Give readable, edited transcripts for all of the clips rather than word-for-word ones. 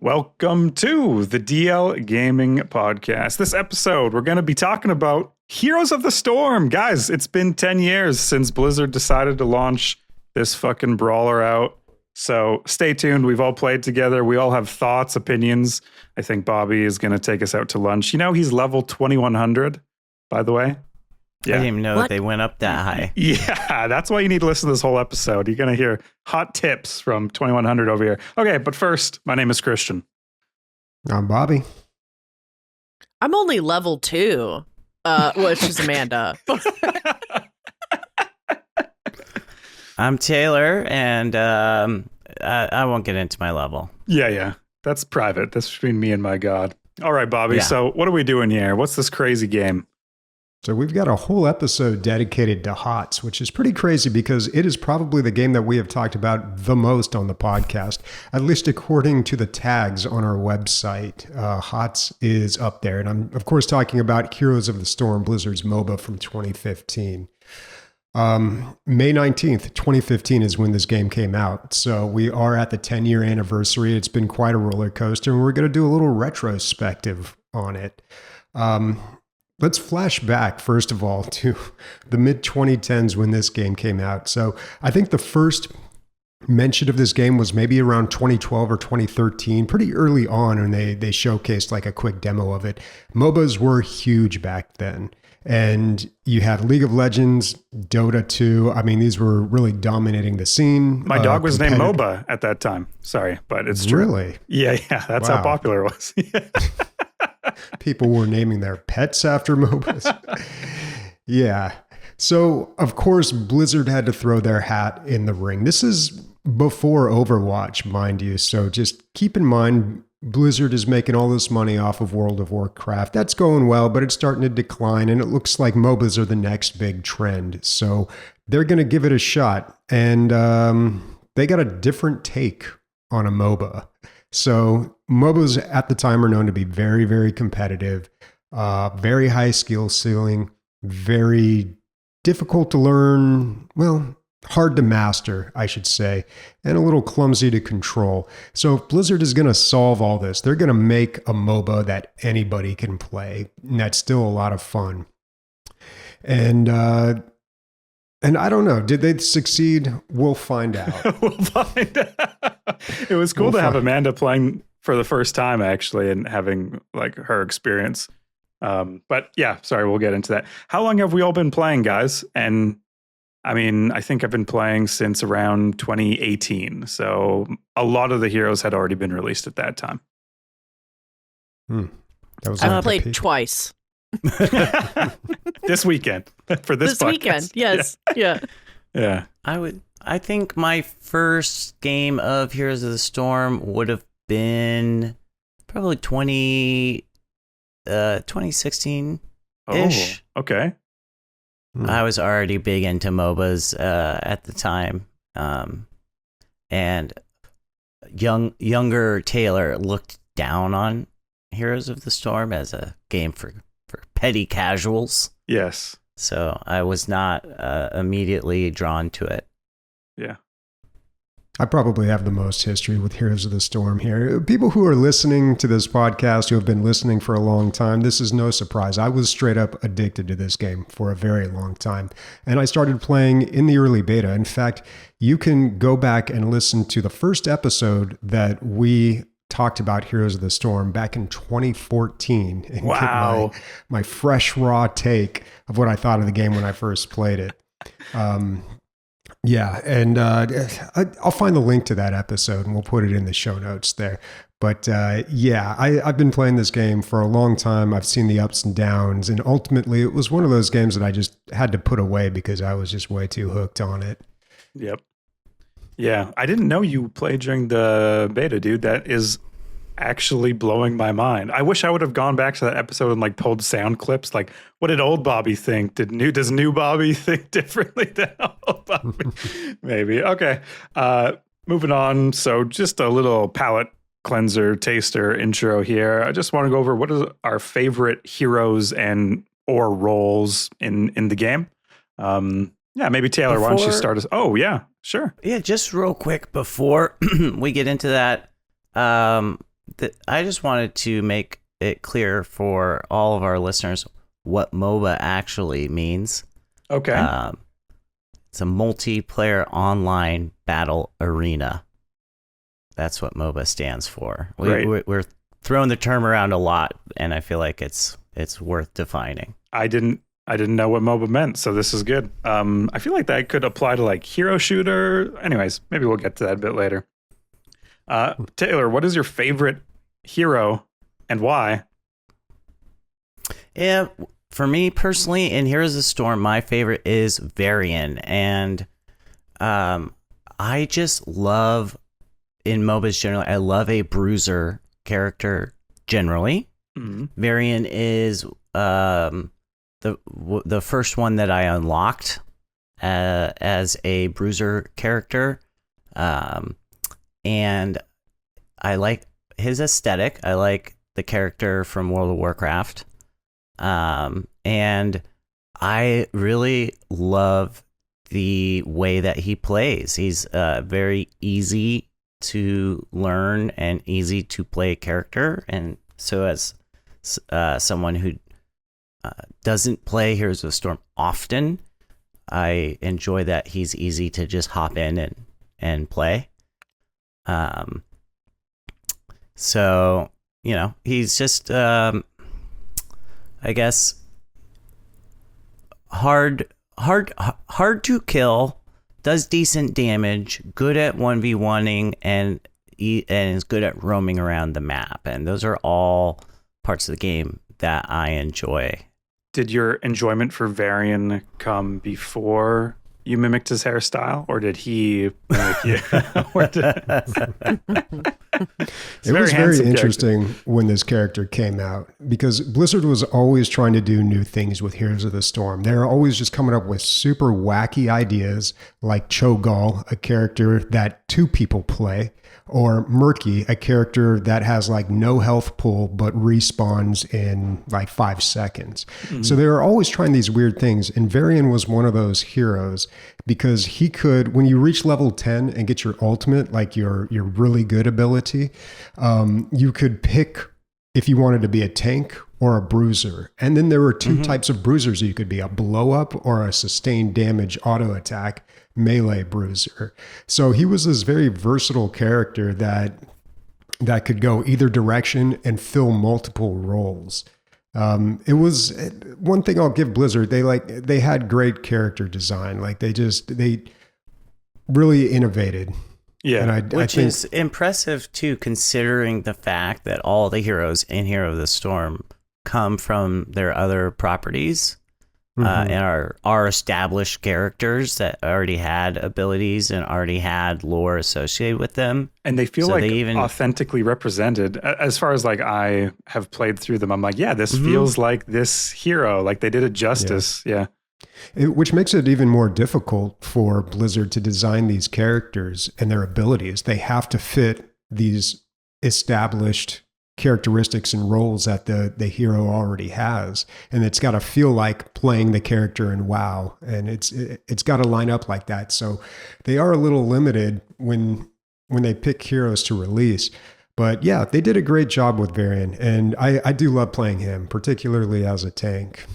Welcome to the DL Gaming Podcast. This episode, we're going to be talking about Heroes of the Storm. Guys, it's been 10 years since Blizzard decided to launch this fucking brawler out. So stay tuned. We've all played together. We all have thoughts, opinions. I think Bobby is going to take us out to lunch. You know, he's level 2100, by the way. Yeah. I didn't even know that they went up that high. Yeah, that's why you need to listen to this whole episode. You're going to hear hot tips from 2100 over here. Okay, but first, my name is Christian. I'm Bobby. I'm only level 2, which is Amanda. I'm Taylor, and I won't get into my level. Yeah. That's private. That's between me and my God. All right, Bobby. Yeah. So what are we doing here? What's this crazy game? So we've got a whole episode dedicated to HOTS, which is pretty crazy because it is probably the game that we have talked about the most on the podcast, at least according to the tags on our website. HOTS is up there. And I'm, of course, talking about Heroes of the Storm, Blizzard's MOBA from 2015. May 19th, 2015 is when this game came out. So we are at the 10-year anniversary. It's been quite a roller coaster, and we're going to do a little retrospective on it. Let's flash back, first of all, to the mid-2010s when this game came out. So I think the first mention of this game was maybe around 2012 or 2013, pretty early on, and they showcased like a quick demo of it. MOBAs were huge back then. And you had League of Legends, Dota 2. I mean, these were really dominating the scene. My dog was named MOBA at that time. Sorry, but it's true. Really? Yeah. That's how popular it was. People were naming their pets after MOBAs. Yeah. So, of course, Blizzard had to throw their hat in the ring. This is before Overwatch, mind you. So just keep in mind, Blizzard is making all this money off of World of Warcraft. That's going well, but it's starting to decline, and it looks like MOBAs are the next big trend. So they're going to give it a shot, and they got a different take on a MOBA. So MOBAs at the time are known to be very, very competitive, very high skill ceiling, very difficult to learn, well, hard to master, I should say, and a little clumsy to control. So if Blizzard is going to solve all this, they're going to make a MOBA that anybody can play, and that's still a lot of fun. And I don't know, did they succeed? We'll find out. We'll find out. It was cool to have Amanda playing for the first time, actually, and having like her experience. But yeah, sorry, we'll get into that. How long have we all been playing, guys? And I mean, I think I've been playing since around 2018. So a lot of the heroes had already been released at that time. I've played twice. This weekend for this podcast. Weekend, yes. Yeah. I think my first game of Heroes of the Storm would have been probably 2016-ish. Oh, okay. I was already big into MOBAs at the time. And younger Taylor looked down on Heroes of the Storm as a game for petty casuals. Yes. So I was not immediately drawn to it. Yeah. I probably have the most history with Heroes of the Storm here. People who are listening to this podcast, who have been listening for a long time, this is no surprise. I was straight up addicted to this game for a very long time. And I started playing in the early beta. In fact, you can go back and listen to the first episode that we talked about Heroes of the Storm back in 2014 and get my fresh, raw take of what I thought of the game when I first played it. Yeah, and I'll find the link to that episode and we'll put it in the show notes there. But yeah, I've been playing this game for a long time. I've seen the ups and downs, and ultimately it was one of those games that I just had to put away because I was just way too hooked on it. Yep. Yeah, I didn't know you played during the beta, dude. That is actually blowing my mind. I wish I would have gone back to that episode and like pulled sound clips. Like, what did old Bobby think? Does new Bobby think differently than old Bobby? Maybe. Okay. Moving on. So just a little palate cleanser, taster intro here. I just want to go over what is our favorite heroes and or roles in the game. Yeah, maybe Taylor, why don't you start us? Oh, yeah, sure. Yeah, just real quick before we get into that, I just wanted to make it clear for all of our listeners what MOBA actually means. Okay. It's a multiplayer online battle arena. That's what MOBA stands for. We're throwing the term around a lot, and I feel like it's worth defining. I didn't know what MOBA meant, so this is good. I feel like that could apply to like hero shooter. Anyways, maybe we'll get to that a bit later. Taylor, what is your favorite hero and why? Yeah, for me personally, in Heroes of the Storm, my favorite is Varian, and I just love, in MOBAs generally, I love a bruiser character generally. Mm-hmm. Varian is the first one that I unlocked as a bruiser character, and I like his aesthetic. I like the character from World of Warcraft. And I really love the way that he plays. He's very easy to learn and easy to play character. And so as someone who doesn't play Heroes of the Storm often, I enjoy that he's easy to just hop in and play. So, you know, he's just, I guess, hard to kill, does decent damage, good at 1v1ing, and is good at roaming around the map. And those are all parts of the game that I enjoy. Did your enjoyment for Varian come before you mimicked his hairstyle, or did he mimic you? It was very interesting when this character came out, because Blizzard was always trying to do new things with Heroes of the Storm. They're always just coming up with super wacky ideas, like Cho'Gall, a character that 2 people play, or Murky, a character that has like no health pool but respawns in like 5 seconds. Mm-hmm. So they were always trying these weird things, and Varian was one of those heroes, because he could, when you reach level 10 and get your ultimate, like your really good ability, you could pick if you wanted to be a tank or a bruiser. And then there were 2 types of bruisers. You could be a blow up or a sustained damage auto attack melee bruiser. So he was this very versatile character that could go either direction and fill multiple roles. It was one thing I'll give Blizzard. They had great character design. Like they really innovated. Yeah, and which is impressive too, considering the fact that all the heroes in Hero of the Storm come from their other properties, and are established characters that already had abilities and already had lore associated with them, and they feel like they even authentically represented. As far as like I have played through them, I'm like, yeah, this feels like this hero. Like they did it justice. Yeah. Which makes it even more difficult for Blizzard to design these characters and their abilities. They have to fit these established characteristics and roles that the hero already has, and it's got to feel like playing the character in WoW, and it's got to line up like that. So they are a little limited when they pick heroes to release. But yeah, they did a great job with Varian, and I do love playing him, particularly as a tank.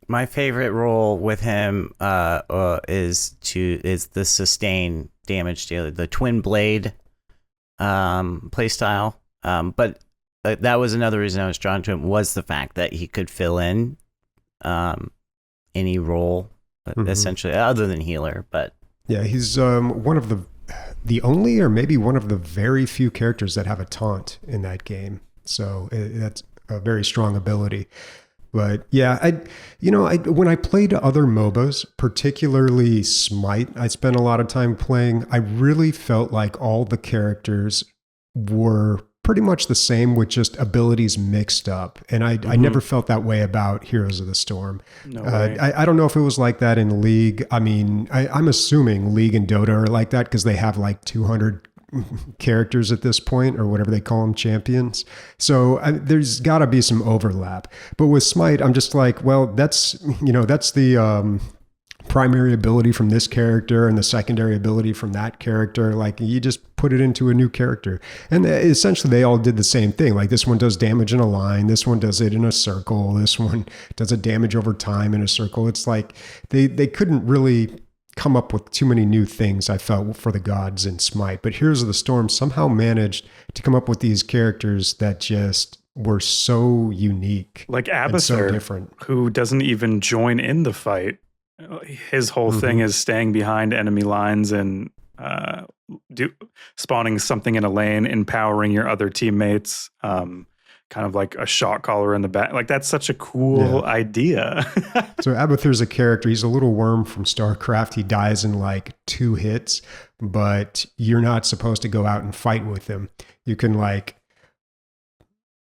My favorite role with him is the sustain damage dealer, the twin blade playstyle. But that was another reason I was drawn to him, was the fact that he could fill in any role essentially, other than healer. But yeah, he's one of the only, or maybe one of the very few characters that have a taunt in that game. So that's a very strong ability. But yeah, when I played other MOBAs, particularly Smite, I spent a lot of time playing. I really felt like all the characters were pretty much the same, with just abilities mixed up. And I never felt that way about Heroes of the Storm. No way. I don't know if it was like that in League. I mean, I'm assuming League and Dota are like that because they have like 200 characters at this point, or whatever they call them, champions. So there's got to be some overlap. But with Smite, I'm just like, well, that's the primary ability from this character and the secondary ability from that character. Like you just put it into a new character. And essentially they all did the same thing. Like this one does damage in a line. This one does it in a circle. This one does a damage over time in a circle. It's like they couldn't really come up with too many new things, I felt, for the gods in Smite. But Heroes of the Storm somehow managed to come up with these characters that just were so unique. Like and so Abathur, different. who doesn't even join in the fight. His whole thing is staying behind enemy lines and spawning something in a lane, empowering your other teammates. Kind of like a shot caller in the back. Like that's such a cool idea. So Abathur's a character. He's a little worm from StarCraft. He dies in like 2 hits, but you're not supposed to go out and fight with him. You can like,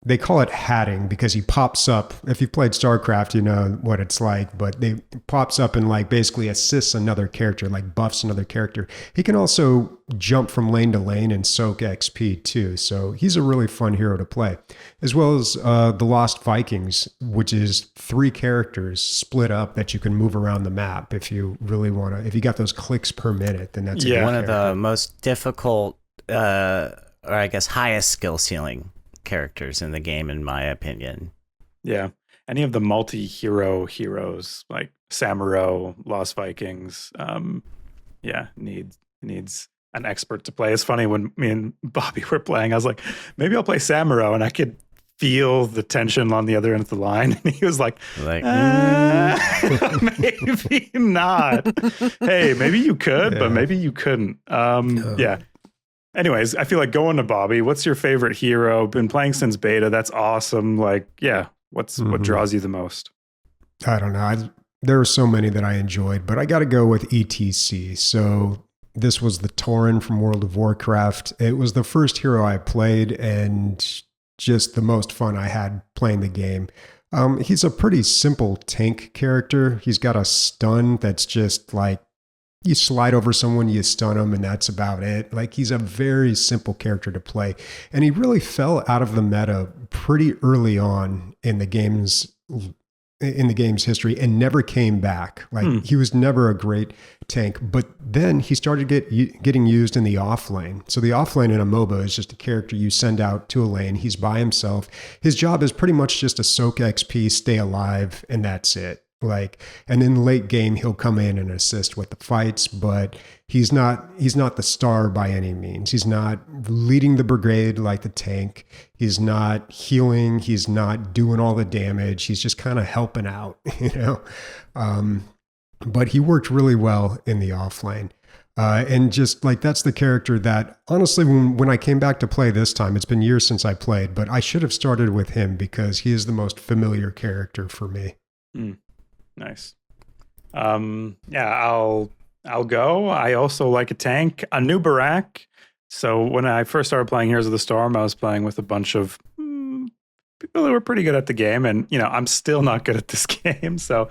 they call it hatting because he pops up. If you've played StarCraft, you know what it's like, but they pops up and like basically assists another character, like buffs another character. He can also jump from lane to lane and soak XP too. So he's a really fun hero to play, as well as the Lost Vikings, which is 3 characters split up that you can move around the map if you really want to. If you got those clicks per minute, then that's one of the most difficult, or I guess highest skill ceiling characters in the game, in my opinion. Yeah. Any of the multi-hero heroes like Samuro, Lost Vikings, needs an expert to play. It's funny when me and Bobby were playing, I was like, maybe I'll play Samuro, and I could feel the tension on the other end of the line. And he was like maybe not. Hey, maybe you could, but maybe you couldn't. Yeah. Anyways, I feel like going to Bobby. What's your favorite hero? Been playing since beta. That's awesome. Like, yeah. What draws you the most? I don't know. There are so many that I enjoyed, but I got to go with ETC. So this was the Tauren from World of Warcraft. It was the first hero I played and just the most fun I had playing the game. He's a pretty simple tank character. He's got a stun that's just like, you slide over someone, you stun them, and that's about it. Like he's a very simple character to play. And he really fell out of the meta pretty early on in the game's history and never came back. Like he was never a great tank, but then he started getting used in the off lane. So the off lane in a MOBA is just a character you send out to a lane. He's by himself. His job is pretty much just to soak XP, stay alive, and that's it. Like, and in the late game, he'll come in and assist with the fights, but he's not the star by any means. He's not leading the brigade like the tank. He's not healing. He's not doing all the damage. He's just kind of helping out, you know? But he worked really well in the offlane. And just like, that's the character that honestly, when I came back to play this time, it's been years since I played, but I should have started with him because he is the most familiar character for me. Nice. I'll go. I also like a tank, a new Barak. So when I first started playing Heroes of the Storm, I was playing with a bunch of people who were pretty good at the game, and I'm still not good at this game. So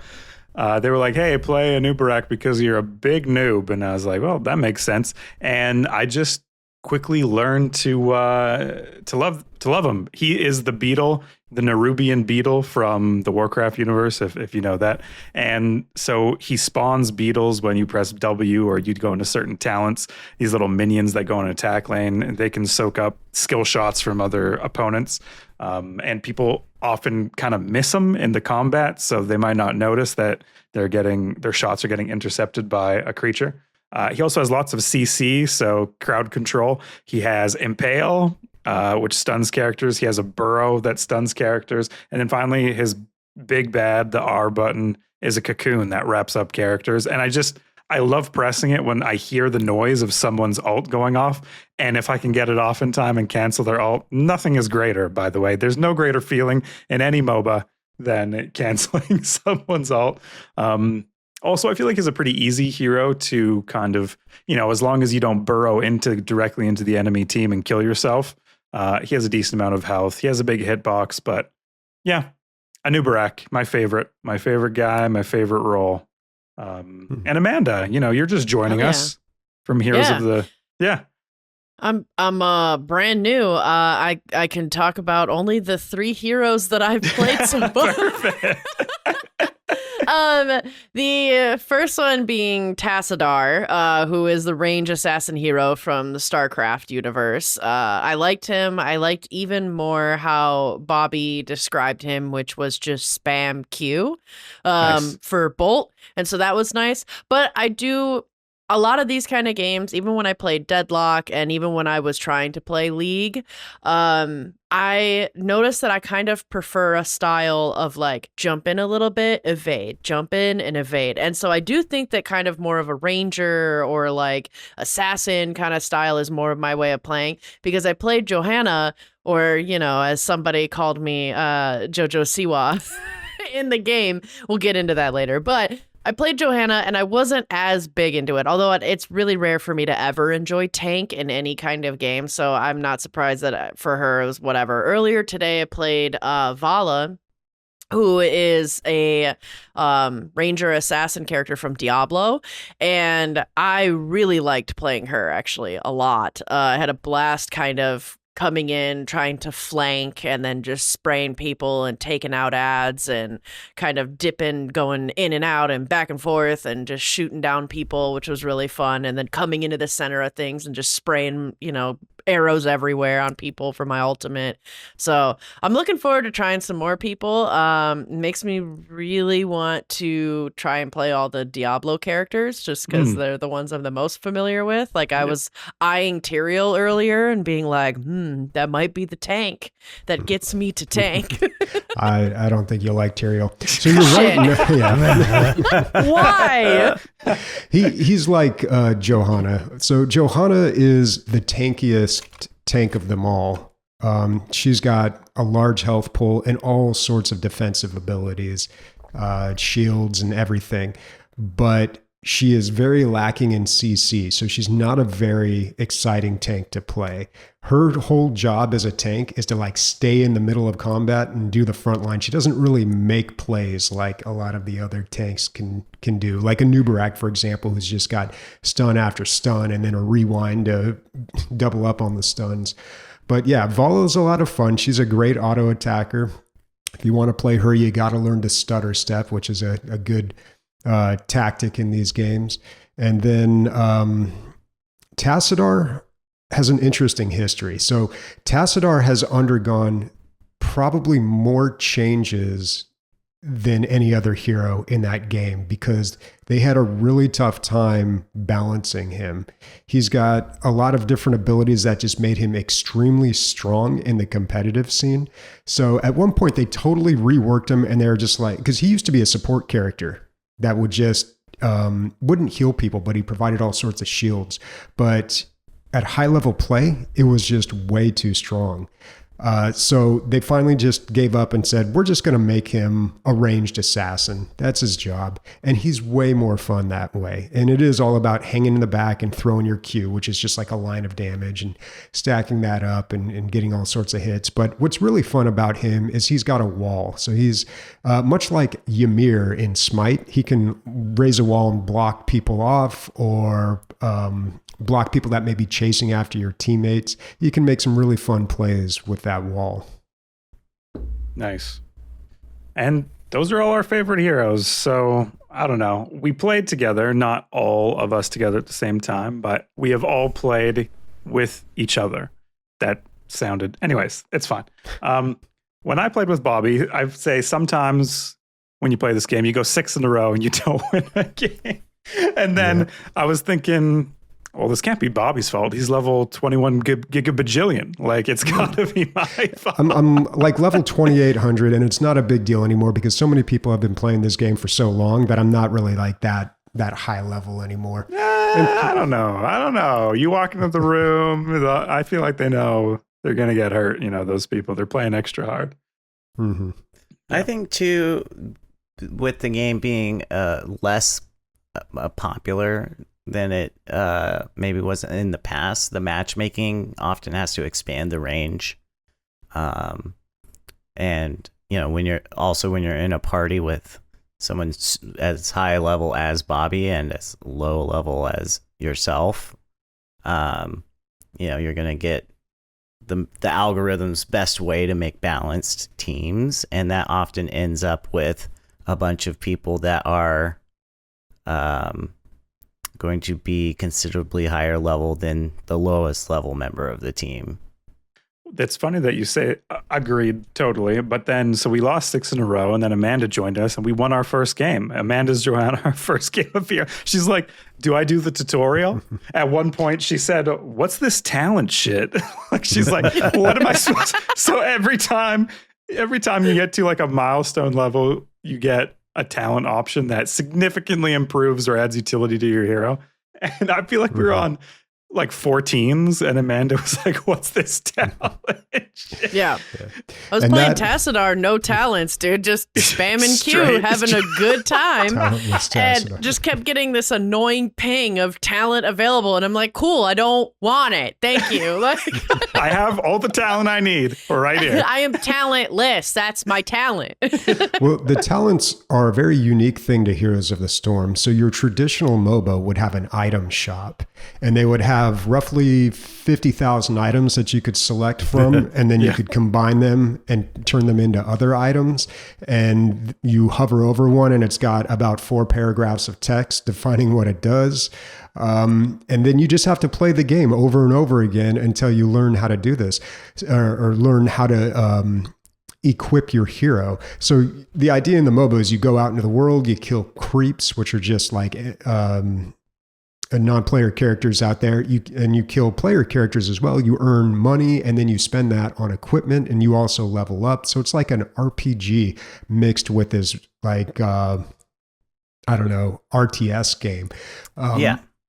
they were like, "Hey, play a new Barak because you're a big noob," and I was like, "Well, that makes sense." And I just quickly learned to love him. He is the beetle, the Nerubian beetle from the Warcraft universe, if you know that. And so he spawns beetles when you press W or you go into certain talents. These little minions that go in attack lane, and they can soak up skill shots from other opponents. And people often kind of miss them in the combat, so they might not notice that their shots are getting intercepted by a creature. He also has lots of CC, so crowd control. He has Impale, which stuns characters. He has a Burrow that stuns characters. And then finally, his big bad, the R button, is a Cocoon that wraps up characters. And I love pressing it when I hear the noise of someone's ult going off. And if I can get it off in time and cancel their ult, nothing is greater, by the way. There's no greater feeling in any MOBA than canceling someone's ult. Also, I feel like he's a pretty easy hero to kind of, as long as you don't burrow directly into the enemy team and kill yourself. He has a decent amount of health. He has a big hitbox, but yeah, Anubarak, my favorite guy, my favorite role. And Amanda, you're just joining us from Heroes of the, I'm brand new. I can talk about only the 3 heroes that I've played so far. The first one being Tassadar, who is the range assassin hero from the StarCraft universe. I liked him. I liked even more how Bobby described him, which was just spam Q Nice. for Bolt. And so that was nice. But I do a lot of these kind of games, even when I played Deadlock and even when I was trying to play League, I noticed that I kind of prefer a style of like jump in a little bit, evade, jump in and evade. And so I do think that kind of more of a ranger or like assassin kind of style is more of my way of playing, because I played Johanna, or, you know, as somebody called me, Jojo Siwa in the game. We'll get into that later. But I played Johanna and I wasn't as big into it, although it's really rare for me to ever enjoy tank in any kind of game. So I'm not surprised that for her it was whatever. Earlier today, I played Vala, who is a ranger assassin character from Diablo. And I really liked playing her actually a lot. I had a blast kind of coming in, trying to flank, and then just spraying people and taking out ads and kind of dipping, going in and out and back and forth and just shooting down people, which was really fun. And then coming into the center of things and just spraying, you know, arrows everywhere on people for my ultimate. So I'm looking forward to trying some more people. It makes me really want to try and play all the Diablo characters just because they're the ones I'm the most familiar with. Like I was eyeing Tyrael earlier and being like, that might be the tank that gets me to tank. I don't think you'll like Tyrael. So you're right. No, yeah. Why? He's like Johanna. So Johanna is the tankiest tank of them all. She's got a large health pool and all sorts of defensive abilities, shields and everything. But she is very lacking in CC, so she's not a very exciting tank to play. Her whole job as a tank is to like stay in the middle of combat and do the front line. She doesn't really make plays like a lot of the other tanks can do. Like a Nubarak, for example, who's just got stun after stun and then a rewind to double up on the stuns. But yeah, Vala's a lot of fun. She's a great auto attacker. If you want to play her, you got to learn to stutter step, which is a good tactic in these games. And then Tassadar has an interesting history. So Tassadar has undergone probably more changes than any other hero in that game because they had a really tough time balancing him. He's got a lot of different abilities that just made him extremely strong in the competitive scene. So at one point they totally reworked him, and they're just like, because he used to be a support character that would just wouldn't heal people, but he provided all sorts of shields. But at high level play, it was just way too strong. So they finally just gave up and said, we're just going to make him a ranged assassin. That's his job. And he's way more fun that way. And it is all about hanging in the back and throwing your Q, which is just like a line of damage, and stacking that up and getting all sorts of hits. But what's really fun about him is he's got a wall. So he's much like Ymir in Smite. He can raise a wall and block people off, or block people that may be chasing after your teammates. You can make some really fun plays with that wall. Nice. And those are all our favorite heroes. So I don't know. We played together, not all of us together at the same time, but we have all played with each other. That sounded, anyways, it's fine. When I played with Bobby, I'd say sometimes when you play this game, you go 6 in a row and you don't win a game. And then I was thinking, well, this can't be Bobby's fault. He's level 21 gigabajillion. Like, it's got to be my fault. I'm like level 2,800, and it's not a big deal anymore because so many people have been playing this game for so long that I'm not really like that high level anymore. I don't know. You walk into the room, I feel like they know they're going to get hurt. You know, those people, they're playing extra hard. Mm-hmm. I think, too, with the game being less popular than it maybe was in the past, the matchmaking often has to expand the range. And, you know, when you're in a party with someone as high level as Bobby and as low level as yourself, you know, you're going to get the algorithm's best way to make balanced teams. And that often ends up with a bunch of people that are going to be considerably higher level than the lowest level member of the team. It's funny that you say agreed totally, but then so we lost 6 in a row, and then Amanda joined us, and we won our first game. Amanda's joined our first game of here. She's like, "Do I do the tutorial?" At one point, she said, "What's this talent shit?" Like she's like, "What am I supposed?" So every time you get to like a milestone level, you get a talent option that significantly improves or adds utility to your hero. And I feel like we were on like 14s, and Amanda was like, "What's this talent?" Yeah. I was playing Tassadar, no talents, dude. Just spamming Q, having a good time. And just kept getting this annoying ping of talent available. And I'm like, cool, I don't want it. Thank you. Like, I have all the talent I need right here. I am talentless. That's my talent. Well, the talents are a very unique thing to Heroes of the Storm. So your traditional MOBA would have an item shop, and they would have roughly 50,000 items that you could select from, and then you could combine them and turn them into other items. And you hover over one, and it's got about 4 paragraphs of text defining what it does. And then you just have to play the game over and over again until you learn how to do this, or learn how to equip your hero. So the idea in the MOBA is you go out into the world, you kill creeps, which are just like non-player characters out there. You kill player characters as well. You earn money, and then you spend that on equipment, and you also level up. So it's like an RPG mixed with this like RTS game.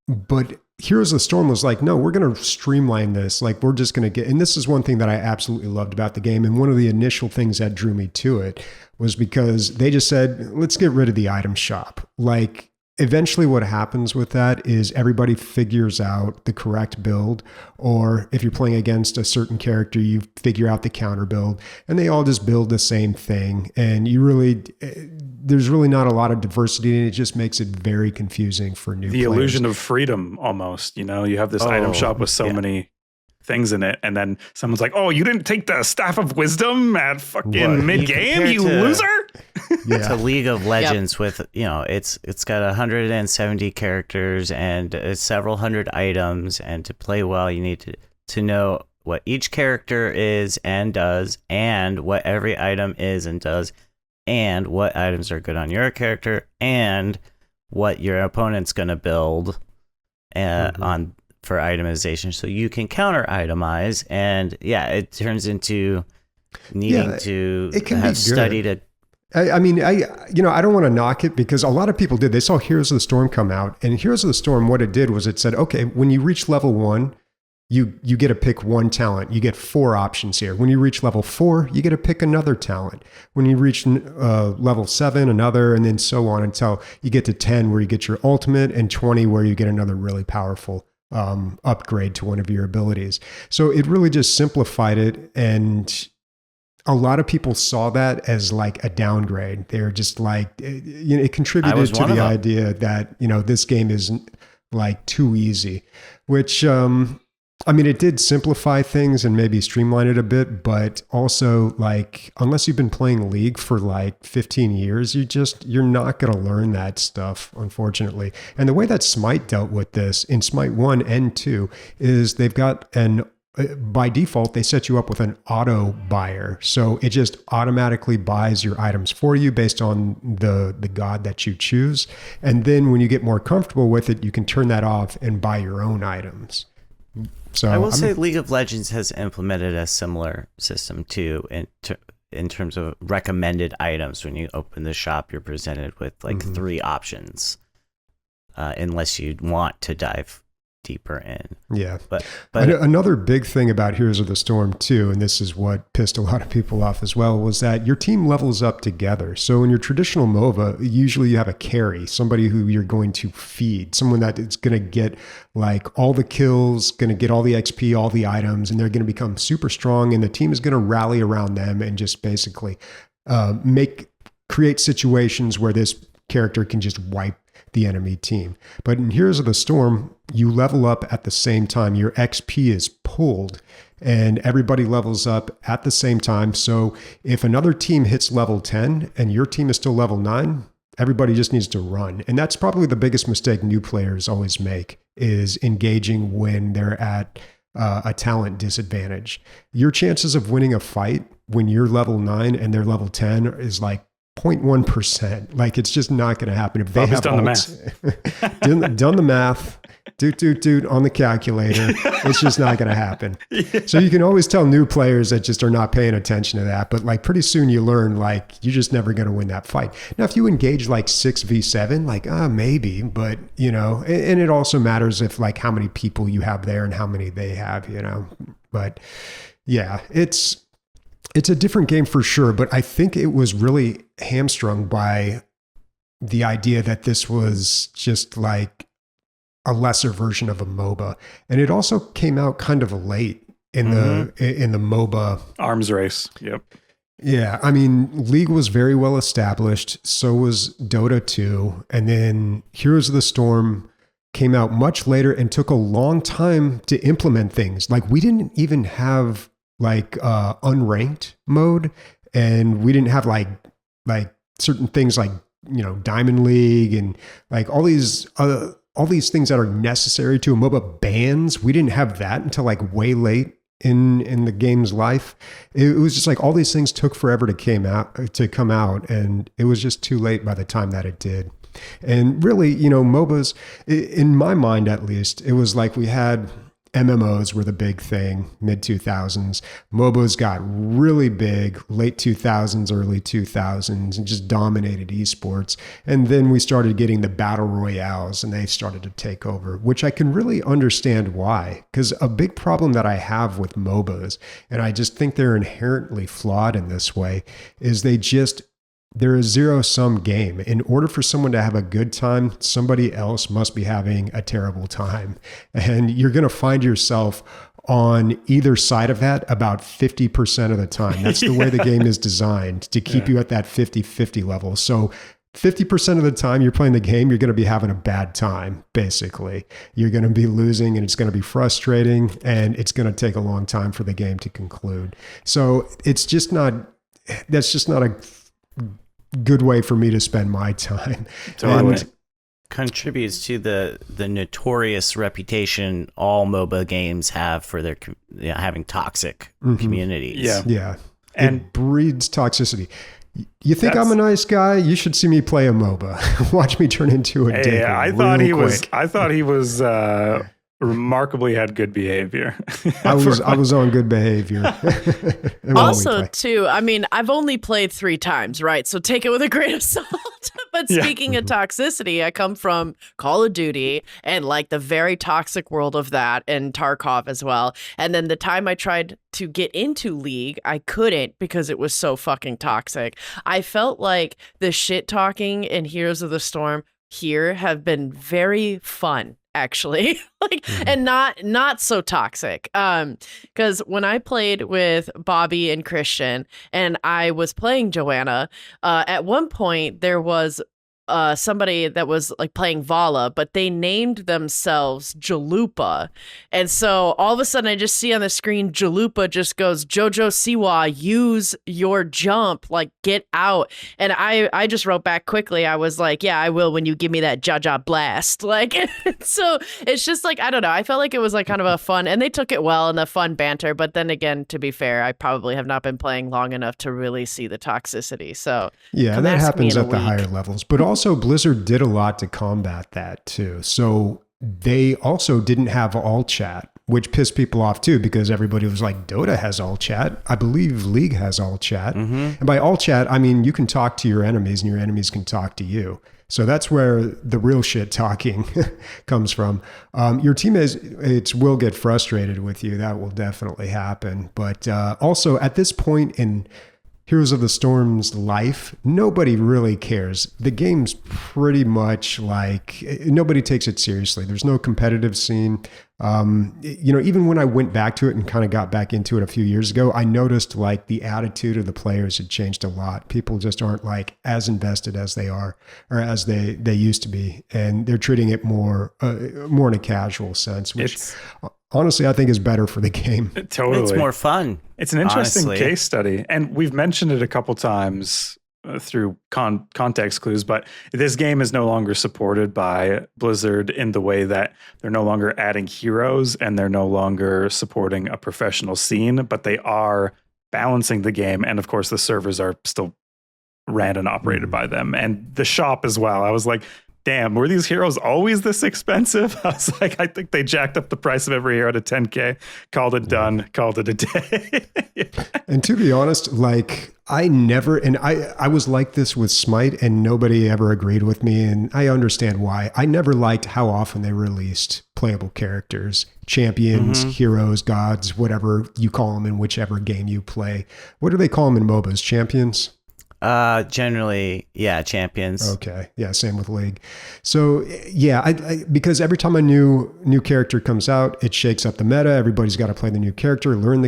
But Heroes of the Storm was like, no, we're going to streamline this. Like, we're just going to get, and this is one thing that I absolutely loved about the game. And one of the initial things that drew me to it was because they just said, let's get rid of the item shop. Like, eventually what happens with that is everybody figures out the correct build, or if you're playing against a certain character, you figure out the counter build, and they all just build the same thing. And there's really not a lot of diversity, and it just makes it very confusing for new players. The illusion of freedom almost, you have this item shop with so many things in it, and then someone's like, "Oh, you didn't take the Staff of Wisdom at fucking mid-game, you loser!" To League of Legends with, it's got 170 characters and several hundred items, and to play well, you need to know what each character is and does, and what every item is and does, and what items are good on your character, and what your opponent's going to build on for itemization, so you can counter itemize. And it turns into needing to have studied it. I don't want to knock it, because a lot of people did. They saw Heroes of the Storm come out, and Heroes of the Storm, what it did was it said, okay, when you reach level 1, you get to pick one talent. You get 4 options here. When you reach level 4, you get to pick another talent. When you reach level 7, another, and then so on until you get to 10, where you get your ultimate, and 20, where you get another really powerful upgrade to one of your abilities. So it really just simplified it, and a lot of people saw that as like a downgrade. They're just like, it contributed to the idea that, this game isn't like too easy, which, it did simplify things and maybe streamline it a bit, but also, like, unless you've been playing League for like 15 years, you're not going to learn that stuff, unfortunately. And the way that Smite dealt with this in Smite 1 and 2 is they've got by default, they set you up with an auto buyer. So it just automatically buys your items for you based on the god that you choose. And then when you get more comfortable with it, you can turn that off and buy your own items. So I will say League of Legends has implemented a similar system too, in terms of recommended items. When you open the shop, you're presented with like 3 options, unless you want to dive deeper in. Yeah. But another big thing about Heroes of the Storm too, and this is what pissed a lot of people off as well, was that your team levels up together. So in your traditional MOBA, usually you have a carry, somebody who you're going to feed, someone that is going to get like all the kills, going to get all the XP, all the items, and they're going to become super strong, and the team is going to rally around them and just basically create situations where this character can just wipe the enemy team. But in Heroes of the Storm, you level up at the same time. Your XP is pooled and everybody levels up at the same time. So if another team hits level 10 and your team is still level 9, everybody just needs to run. And that's probably the biggest mistake new players always make, is engaging when they're at a talent disadvantage. Your chances of winning a fight when you're level 9 and they're level 10 is like 0.1%. Like, it's just not going to happen. If they have done the math. done the math, doot on the calculator, it's just not going to happen. Yeah. So you can always tell new players that just are not paying attention to that. But like, pretty soon you learn, like, you're just never going to win that fight. Now, if you engage like 6v7, like, maybe, but you know, and it also matters if like how many people you have there and how many they have, you know, but yeah, it's a different game for sure. But I think it was really hamstrung by the idea that this was just like a lesser version of a MOBA. And it also came out kind of late in the MOBA arms race. Yep. Yeah. I mean, League was very well established. So was Dota 2. And then Heroes of the Storm came out much later and took a long time to implement things. Like, we didn't even have like unranked mode, and we didn't have like certain things like, you know, Diamond League and like all these things that are necessary to a MOBA bans. We didn't have that until like way late in the game's life. It was just like all these things took forever to come out, and it was just too late by the time that it did. And really, you know, MOBAs, in my mind at least, it was like we had MMOs were the big thing, mid 2000s. MOBAs got really big, late 2000s, early 2000s, and just dominated esports. And then we started getting the battle royales, and they started to take over, which I can really understand why. Because a big problem that I have with MOBAs, and I just think they're inherently flawed in this way, is they're a zero-sum game. In order for someone to have a good time, somebody else must be having a terrible time. And you're going to find yourself on either side of that about 50% of the time. That's the way the game is designed, to keep you at that 50-50 level. So 50% of the time you're playing the game, you're going to be having a bad time, basically. You're going to be losing, and it's going to be frustrating, and it's going to take a long time for the game to conclude. So that's just not a good way for me to spend my time. Totally. And contributes to the notorious reputation all MOBA games have for their having toxic communities. Yeah. And it breeds toxicity. You think I'm a nice guy? You should see me play a MOBA. Watch me turn into a dick. Yeah, I thought he was remarkably had good behavior. I was on good behavior. Also, too, I mean, I've only played 3 times, right? So take it with a grain of salt. But speaking of toxicity, I come from Call of Duty and like the very toxic world of that, and Tarkov as well. And then the time I tried to get into League, I couldn't because it was so fucking toxic. I felt like the shit talking in Heroes of the Storm here have been very fun, actually, and not so toxic. Because when I played with Bobby and Christian, and I was playing Joanna, at one point there was somebody that was like playing Vala, but they named themselves Jalupa. And so all of a sudden I just see on the screen Jalupa just goes, Jojo Siwa, use your jump, like get out. And I just wrote back quickly. I was like, yeah, I will when you give me that Jaja blast. Like, so it's just like, I don't know. I felt like it was like kind of a fun, and they took it well in the fun banter. But then again, to be fair, I probably have not been playing long enough to really see the toxicity. So yeah, that happens at the higher levels. But also Blizzard did a lot to combat that too. So they also didn't have all chat, which pissed people off too, because everybody was like, Dota has all chat. I believe League has all chat. And by all chat, I mean, you can talk to your enemies and your enemies can talk to you. So that's where the real shit talking comes from. Your teammates will get frustrated with you. That will definitely happen. But also at this point in Heroes of the Storm's life, nobody really cares. The game's pretty much like, nobody takes it seriously. There's no competitive scene. You know, even when I went back to it and kind of got back into it a few years ago, I noticed like the attitude of the players had changed a lot. People just aren't like as invested as they are, or as they used to be. And they're treating it more in a casual sense, which honestly, I think is better for the game. Totally. It's more fun. It's an interesting honestly. case study. And we've mentioned it a couple times through context clues, but this game is no longer supported by Blizzard in the way that they're no longer adding heroes and they're no longer supporting a professional scene, but they are balancing the game. And of course, the servers are still ran and operated by them, and the shop as well. I was like, damn, were these heroes always this expensive? I was like, I think they jacked up the price of every hero to 10K, called it done, called it a day. And to be honest, like I was like this with Smite and nobody ever agreed with me. And I understand why. I never liked how often they released playable characters, champions, heroes, gods, whatever you call them in whichever game you play. What do they call them in MOBAs? Champions? Generally, yeah, champions. Okay. Yeah. Same with League. So yeah, I because every time a new character comes out, it shakes up the meta. Everybody's got to play the new character, learn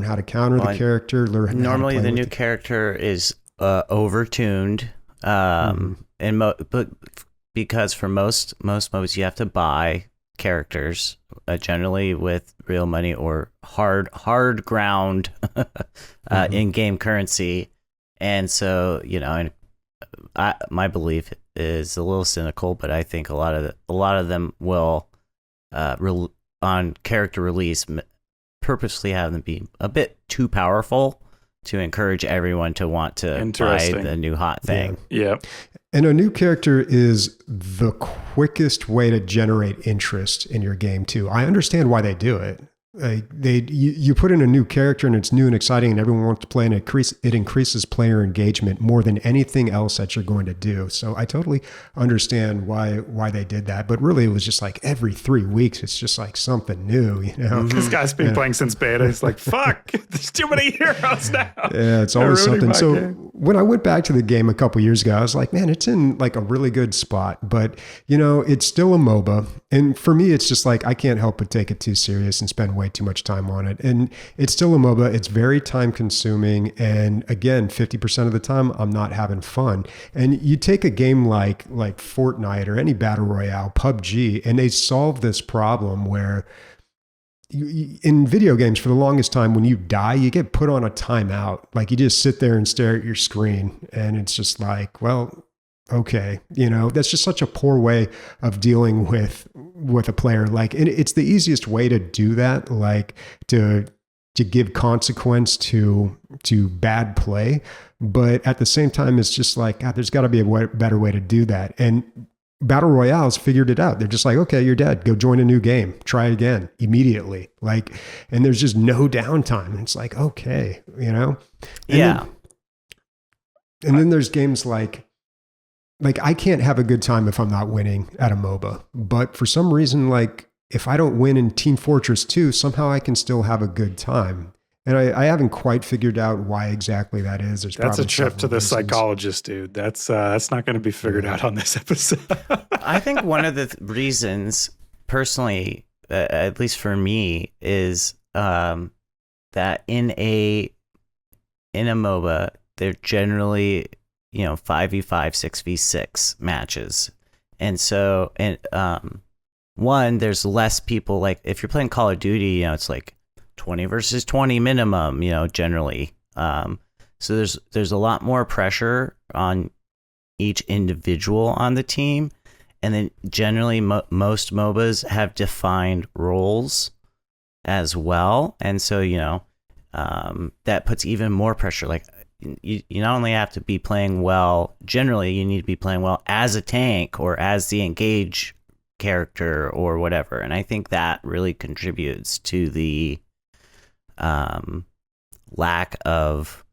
how to counter the character, learn. Normally, how to play the new character is overtuned, but because for most MOBAs you have to buy characters, generally with real money or hard ground in-game currency. And so, and my belief is a little cynical, but I think a lot of them will, on character release, purposely have them be a bit too powerful to encourage everyone to want to buy the new hot thing. Yeah. And a new character is the quickest way to generate interest in your game too. I understand why they do it. You put in a new character and it's new and exciting and everyone wants to play, and it increases player engagement more than anything else that you're going to do. So I totally understand why they did that. But really, it was just like every 3 weeks, it's just like something new, This guy's been playing since beta. He's like, fuck, there's too many heroes now. Yeah, it's always something. So when I went back to the game a couple years ago, I was like, man, it's in like a really good spot. But, it's still a MOBA. And for me, it's just like I can't help but take it too serious and spend way too much time on it. And it's still a MOBA. It's very time consuming. And again, 50% of the time, I'm not having fun. And you take a game like Fortnite or any battle royale, PUBG, and they solve this problem where in video games, for the longest time, when you die, you get put on a timeout. Like you just sit there and stare at your screen. And it's just like, well, okay, that's just such a poor way of dealing with a player. Like, and it's the easiest way to do that, like to give consequence to bad play. But at the same time, it's just like, God, there's got to be a better way to do that. And Battle Royales figured it out. They're just like, okay, you're dead. Go join a new game. Try again immediately. Like, and there's just no downtime. And it's like, okay, And then there's games like I can't have a good time if I'm not winning at a MOBA. But for some reason, like if I don't win in Team Fortress 2, somehow I can still have a good time. And I haven't quite figured out why exactly that is. That's a trip to the psychologist, dude. That's not going to be figured out on this episode. I think one of the reasons, personally, at least for me, is that in a MOBA, they're generally 5v5, 6v6 matches. And so, one, there's less people, like if you're playing Call of Duty, it's like 20 versus 20 minimum, generally. So there's a lot more pressure on each individual on the team. And then generally most MOBAs have defined roles as well. And so, that puts even more pressure. Like, you not only have to be playing well, generally you need to be playing well as a tank or as the engage character or whatever. And I think that really contributes to the lack of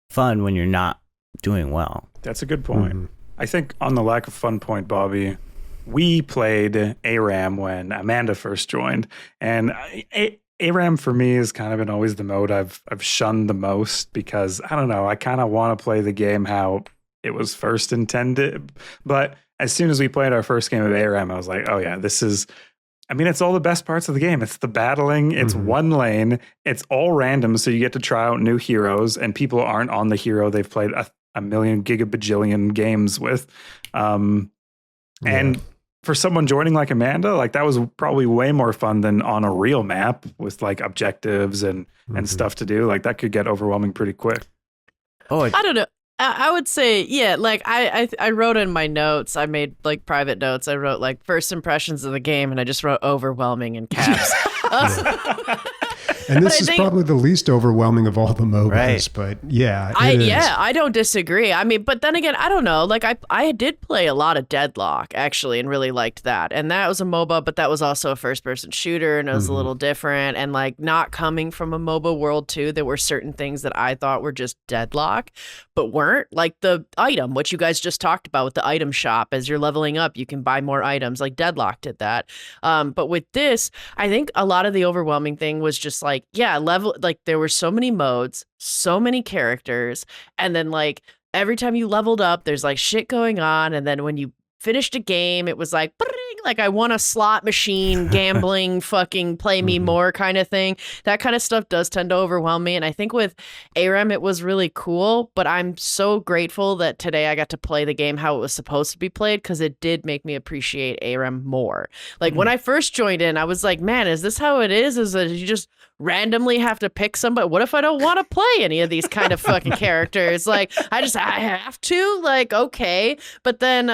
fun when you're not doing well. That's a good point. Mm-hmm. I think on the lack of fun point, Bobby, we played ARAM when Amanda first joined, and ARAM for me has kind of been always the mode I've shunned the most because I don't know, I kind of want to play the game how it was first intended. But as soon as we played our first game of ARAM, I was like, oh yeah, it's all the best parts of the game. It's the battling, it's one lane, it's all random, so you get to try out new heroes and people aren't on the hero they've played a million gigabajillion games with. And for someone joining like Amanda, like that was probably way more fun than on a real map with like objectives and stuff to do. Like that could get overwhelming pretty quick. Oh, I don't know. I would say, yeah, like I wrote in my notes, I made like private notes. I wrote like first impressions of the game, and I just wrote overwhelming in caps. And this is probably the least overwhelming of all the MOBAs, right. But yeah, I don't disagree. I mean, but then again, I don't know. Like I did play a lot of Deadlock actually, and really liked that. And that was a MOBA, but that was also a first-person shooter, and it was a little different. And like not coming from a MOBA world too, there were certain things that I thought were just Deadlock, but weren't. Like the item, which you guys just talked about with the item shop. As you're leveling up, you can buy more items. Like Deadlock did that. But with this, I think a lot of the overwhelming thing was just like, yeah, level, like there were so many modes, so many characters, and then like every time you leveled up, there's like shit going on, and then when you finished a game, it was like, like I won a slot machine, gambling, fucking play me more kind of thing. That kind of stuff does tend to overwhelm me. And I think with ARAM, it was really cool, but I'm so grateful that today I got to play the game how it was supposed to be played, because it did make me appreciate ARAM more. Like when I first joined in, I was like, man, is this how it is? Is that you just randomly have to pick somebody? What if I don't want to play any of these kind of fucking characters? Like I have to, like, okay. But then,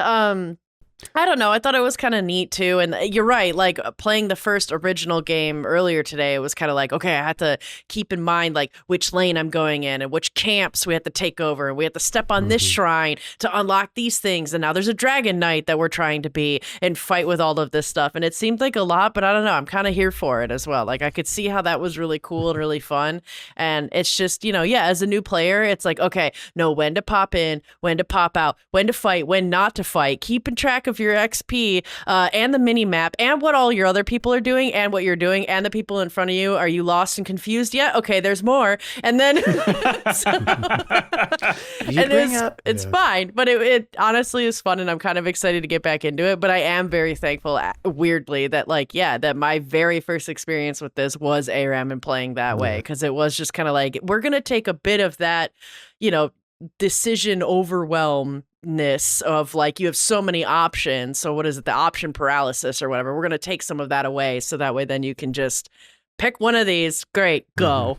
I don't know. I thought it was kind of neat too. And you're right. Like playing the first original game earlier today, it was kind of like, okay, I have to keep in mind like which lane I'm going in and which camps we have to take over. And we have to step on this shrine to unlock these things. And now there's a dragon knight that we're trying to be and fight with all of this stuff. And it seemed like a lot, but I don't know. I'm kind of here for it as well. Like I could see how that was really cool and really fun. And it's just, yeah, as a new player, it's like, okay, know when to pop in, when to pop out, when to fight, when not to fight, keeping track of your XP and the mini map and what all your other people are doing and what you're doing and the people in front of you. Are you lost and confused yet? Okay, there's more. And then it's fine, but it honestly is fun, and I'm kind of excited to get back into it. But I am very thankful, weirdly, that that my very first experience with this was ARAM and playing that way, because it was just kind of like, we're gonna take a bit of that, decision overwhelmness of like, you have so many options. So what is it? The option paralysis or whatever. We're going to take some of that away. So that way, then you can just pick one of these. Great. Go.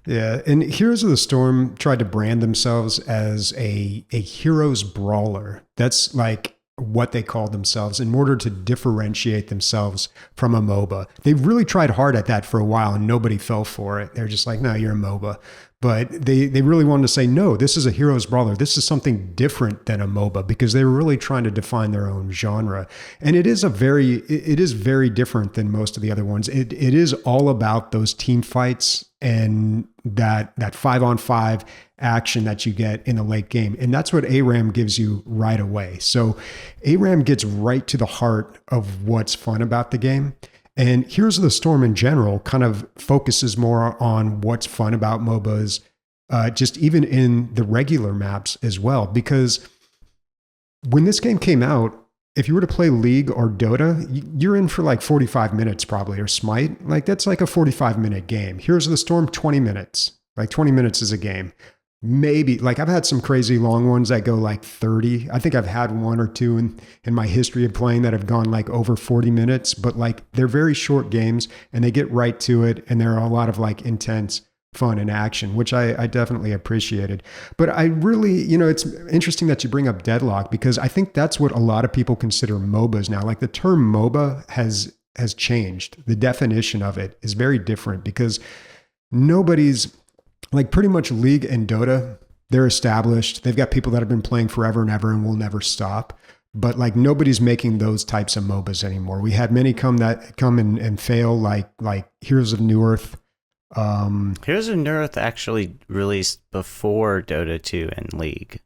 Yeah. And Heroes of the Storm tried to brand themselves as a heroes brawler. That's like what they called themselves in order to differentiate themselves from a MOBA. They really tried hard at that for a while and nobody fell for it. They're just like, no, you're a MOBA. But they really wanted to say, no, this is a heroes brawler. This is something different than a MOBA, because they were really trying to define their own genre. And it is very different than most of the other ones. It is all about those team fights and that 5-on-5 action that you get in the late game. And that's what ARAM gives you right away. So ARAM gets right to the heart of what's fun about the game. And Heroes of the Storm in general kind of focuses more on what's fun about MOBAs, just even in the regular maps as well. Because when this game came out, if you were to play League or Dota, you're in for like 45 minutes probably, or Smite. Like that's like a 45-minute game. Heroes of the Storm, 20 minutes. Like 20 minutes is a game. Maybe, like I've had some crazy long ones that go like 30. I think I've had one or two in my history of playing that have gone like over 40 minutes, but like they're very short games and they get right to it. And there are a lot of like intense fun and action, which I definitely appreciated. But I really, it's interesting that you bring up Deadlock, because I think that's what a lot of people consider MOBAs now. Like the term MOBA has changed. The definition of it is very different, because nobody's, like pretty much League and Dota, they're established. They've got people that have been playing forever and ever and will never stop. But like nobody's making those types of MOBAs anymore. We had many come and fail, like Heroes of New Earth. Heroes of New Earth actually released before Dota 2 and League.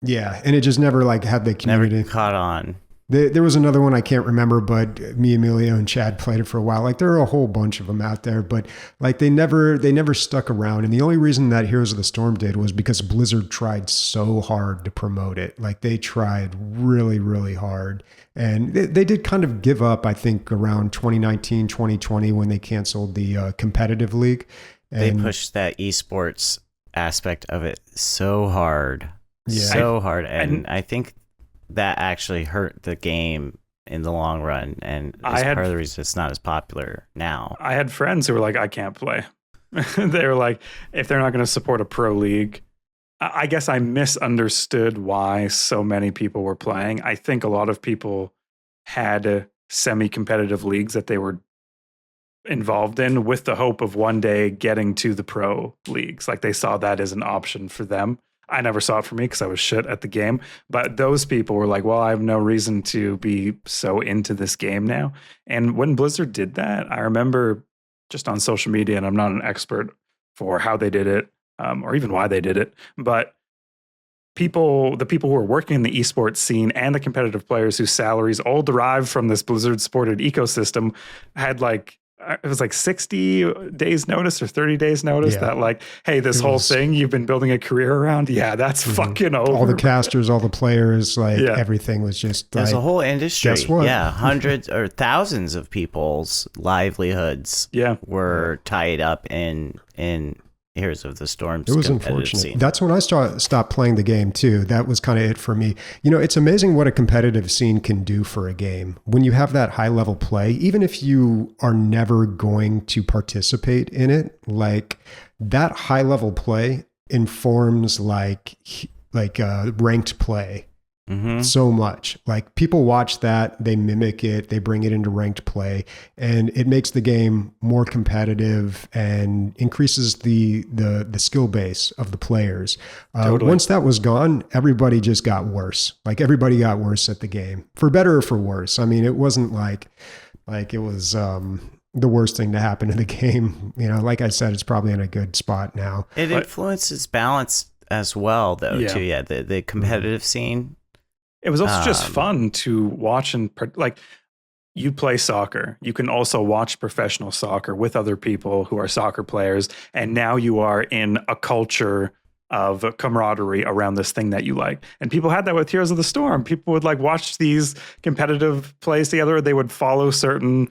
Yeah, and it just never like had the community. Never caught on. There was another one I can't remember, but me, Emilio, and Chad played it for a while. Like there are a whole bunch of them out there, but like they never stuck around. And the only reason that Heroes of the Storm did was because Blizzard tried so hard to promote it. Like they tried really, really hard. And they did kind of give up, I think, around 2019, 2020 when they canceled the competitive league. And they pushed that esports aspect of it so hard. Yeah. So hard. And I think that actually hurt the game in the long run, and I it's had- part of the reason it's not as popular now. I had friends who were like, I can't play. They were like, if they're not going to support a pro league, I guess I misunderstood why so many people were playing. I think a lot of people had semi-competitive leagues that they were involved in with the hope of one day getting to the pro leagues. Like they saw that as an option for them. I never saw it for me because I was shit at the game. But those people were like, well, I have no reason to be so into this game now. And when Blizzard did that, I remember just on social media, and I'm not an expert for how they did it or even why they did it, but the people who are working in the esports scene and the competitive players whose salaries all derive from this Blizzard supported ecosystem had like, it was like 60 days notice or 30 days notice that like, hey, this whole thing you've been building a career around. Yeah, that's fucking over. All the casters, all the players, like everything was just There's like, a whole industry. guess what? Yeah, hundreds or thousands of people's livelihoods were tied up in Heroes of the Storm's it was competitive unfortunate. scene. That's when I stopped playing the game too. That was kind of it for me. You know, it's amazing what a competitive scene can do for a game. When you have that high level play, even if you are never going to participate in it, like that high level play informs like ranked play. So much. Like people watch that, they mimic it, they bring it into ranked play, and it makes the game more competitive and increases the skill base of the players. Totally. Once that was gone, everybody just got worse. Like everybody got worse at the game, for better or for worse. I mean, it wasn't like it was the worst thing to happen in the game. You know, like I said, it's probably in a good spot now. It influences balance as well, though. Too. Yeah, the competitive scene. It was also just fun to watch and like you play soccer. You can also watch professional soccer with other people who are soccer players. And now you are in a culture of camaraderie around this thing that you like. And people had that with Heroes of the Storm. People would like watch these competitive plays together. They would follow certain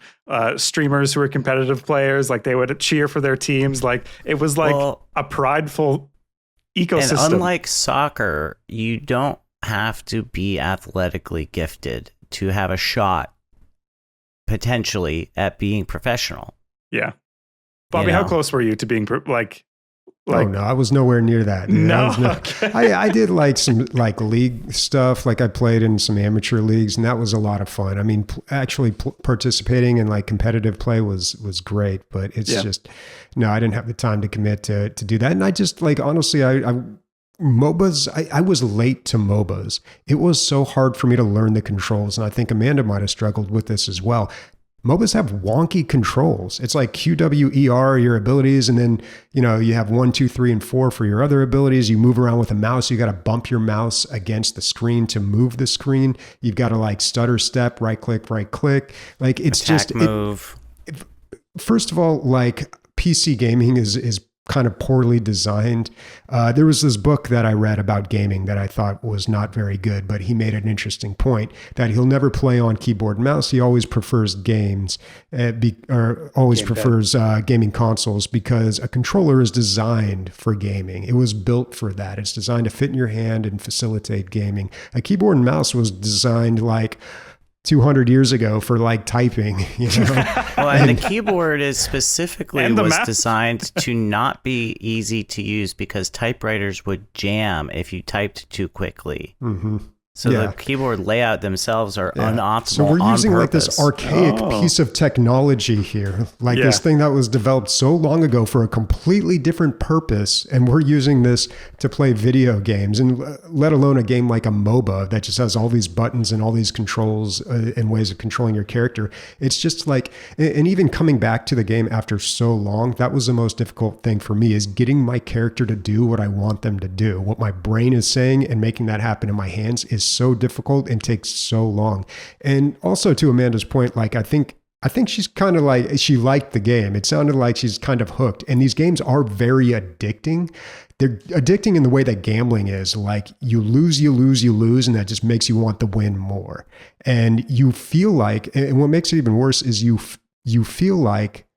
streamers who were competitive players. Like they would cheer for their teams. Like it was like a prideful ecosystem. And unlike soccer, you don't have to be athletically gifted to have a shot potentially at being professional. Yeah. Bobby, how close were you to being like oh no, I was nowhere near that. Dude. No, I did like some like league stuff. Like I played in some amateur leagues, and that was a lot of fun. I mean, actually participating in like competitive play was great, but it's just no, I didn't have the time to commit to do that. And I just like honestly, MOBAs, I was late to MOBAs. It was so hard for me to learn the controls, and I think Amanda might have struggled with this as well. MOBAs have wonky controls. It's like QWER, your abilities, and then you have 1, 2, 3, and 4 for your other abilities. You move around with a mouse. You got to bump your mouse against the screen to move the screen. You've got to like stutter step, right click. Like it's Attack move. First of all, like PC gaming is kind of poorly designed. There was this book that I read about gaming that I thought was not very good, but he made an interesting point that he'll never play on keyboard and mouse. He always prefers games prefers gaming consoles because a controller is designed for gaming. It was built for that. It's designed to fit in your hand and facilitate gaming. A keyboard and mouse was designed like 200 years ago for like typing, Well, and the keyboard is specifically designed to not be easy to use because typewriters would jam if you typed too quickly. Mm-hmm. So the keyboard layout themselves are unoptimal. So we're using like this archaic piece of technology here, like this thing that was developed so long ago for a completely different purpose, and we're using this to play video games, and let alone a game like a MOBA that just has all these buttons and all these controls and ways of controlling your character. It's just like, and even coming back to the game after so long, that was the most difficult thing for me, is getting my character to do what I want them to do, what my brain is saying, and making that happen in my hands is so difficult and takes so long. And also to Amanda's point, like I think she's kind of like, she liked the game. It sounded like she's kind of hooked. And these games are very addicting. They're addicting in the way that gambling is. Like you lose, and that just makes you want to win more. And you feel like, and what makes it even worse is you feel like